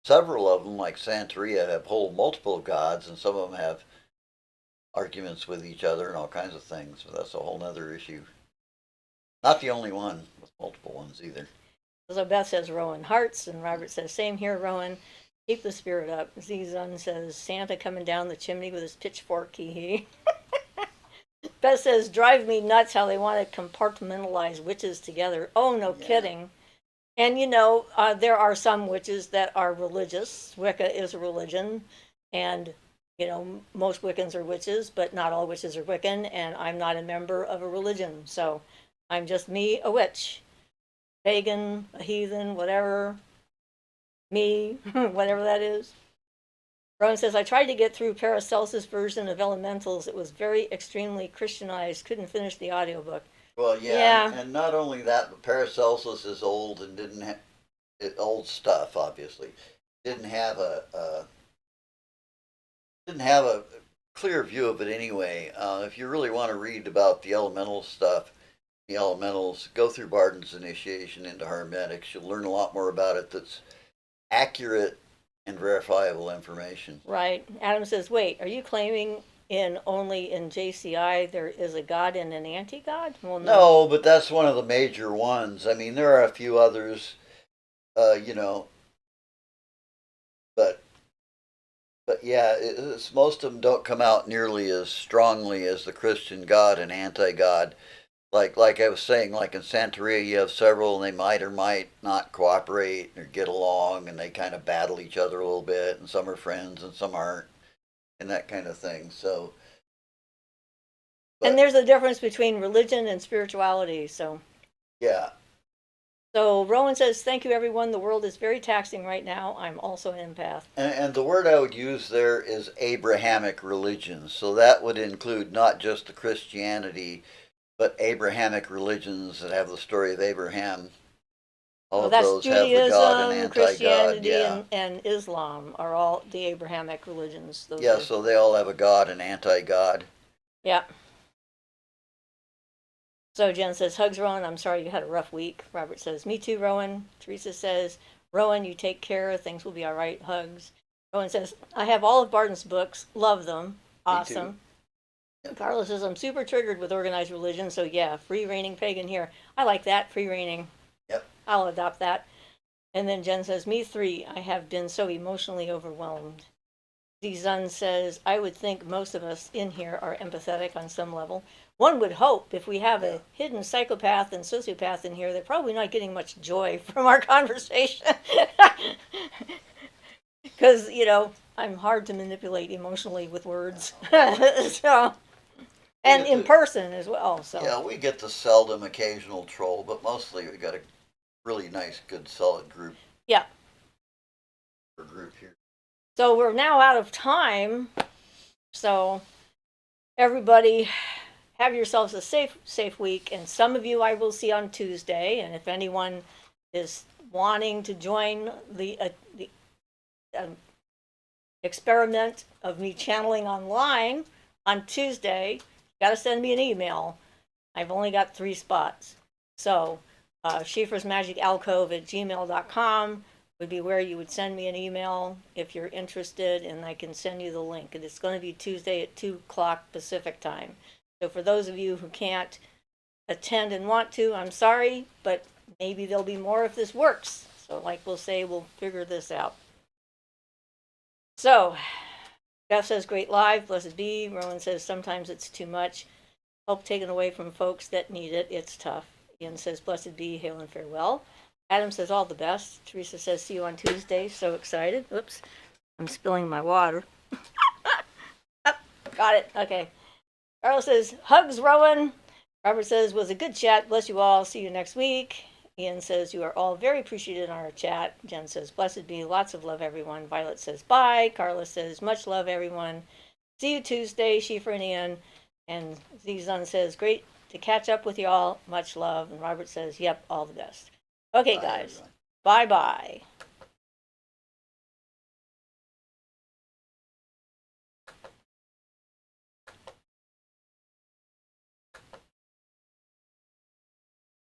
several of them, like Santeria, have whole multiple gods, and some of them have arguments with each other and all kinds of things. But that's a whole other issue. Not the only one with multiple ones either. So Beth says Rowan hearts, and Robert says, same here, Rowan. Keep the spirit up. Z-Zun says, Santa coming down the chimney with his pitchfork, hee hee. Beth says, drive me nuts how they want to compartmentalize witches together. Oh, no Yeah. kidding. And you know, there are some witches that are religious. Wicca is a religion, and you know, most Wiccans are witches, but not all witches are Wiccan. And I'm not a member of a religion, so I'm just me, a witch, pagan, a heathen, whatever. Me, whatever that is. Rowan says, I tried to get through Paracelsus' version of Elementals. It was very extremely Christianized. Couldn't finish the audiobook. Well, yeah, Yeah. and not only that, but Paracelsus is old and didn't have old stuff. Obviously, didn't have a clear view of it anyway. If you really want to read about the elemental stuff, the elementals, go through Barton's initiation into hermetics. You'll learn a lot more about it. That's accurate and verifiable information. Right. Adam says, wait, are you claiming only in JCI there is a god and an anti-god? Well, no. No, but that's one of the major ones. I mean, there are a few others, you know, but yeah, most of them don't come out nearly as strongly as the Christian God and anti-God. Like I was saying, like in Santeria, you have several, and they might or might not cooperate or get along, and they kind of battle each other a little bit, and some are friends and some aren't, and that kind of thing. So, And but there's a difference between religion and spirituality. yeah, So Rowan says, thank you, everyone. The world is very taxing right now. I'm also an empath. and the word I would use there is Abrahamic religions. So that would include not just the Christianity, but Abrahamic religions that have the story of Abraham. All Well, of that's those have the God and Judaism, anti-God. Christianity, Yeah, and Islam are all the Abrahamic religions. Those yeah. are, So they all have a God and anti-God. yeah. So Jen says, hugs, Rowan. I'm sorry you had a rough week. Robert says, me too, Rowan. Teresa says, Rowan, you take care. Things will be all right. Hugs. Rowan says, I have all of Barton's books. Love them. Awesome. Yep. Carlos says, I'm super triggered with organized religion. So yeah, free reigning pagan here. I like that. Free reigning. Yep. I'll adopt that. And then Jen says, me three. I have been so emotionally overwhelmed. Zun says, I would think most of us in here are empathetic on some level. one would hope if we have Yeah. a hidden psychopath and sociopath in here, they're probably not getting much joy from our conversation. Because, I'm hard to manipulate emotionally with words. So, and in person as well. So, Yeah, we get the seldom occasional troll, but mostly we got a really nice, good, solid group. Yeah. Group here. So we're now out of time. So everybody have yourselves a safe week, and some of you I will see on Tuesday, and if anyone is wanting to join the experiment of me channeling online on Tuesday, you got to send me an email. I've only got 3 spots. So Siofra's Magic Alcove at gmail.com would be where you would send me an email if you're interested, and I can send you the link. And it's going to be Tuesday at 2 o'clock Pacific time. So for those of you who can't attend and want to, I'm sorry, but maybe there'll be more if this works. So like we'll say, we'll figure this out. So Beth says, great live, blessed be. Rowan says, sometimes it's too much. Help taken away from folks that need it. It's tough. Ian says, blessed be, hail and farewell. Adam says, all the best. Teresa says, see you on Tuesday. So excited. Oops, I'm spilling my water. Oh, got it. Okay. Carl says, hugs, Rowan. Robert says, was a good chat. Bless you all. See you next week. Ian says, you are all very appreciated in our chat. Jen says, blessed be. Lots of love, everyone. Violet says, bye. Carla says, much love, everyone. See you Tuesday, Siofra and Ian. And Zizun says, great to catch up with you all. Much love. And Robert says, yep, all the best. Okay, Bye, guys. everyone. Bye-bye.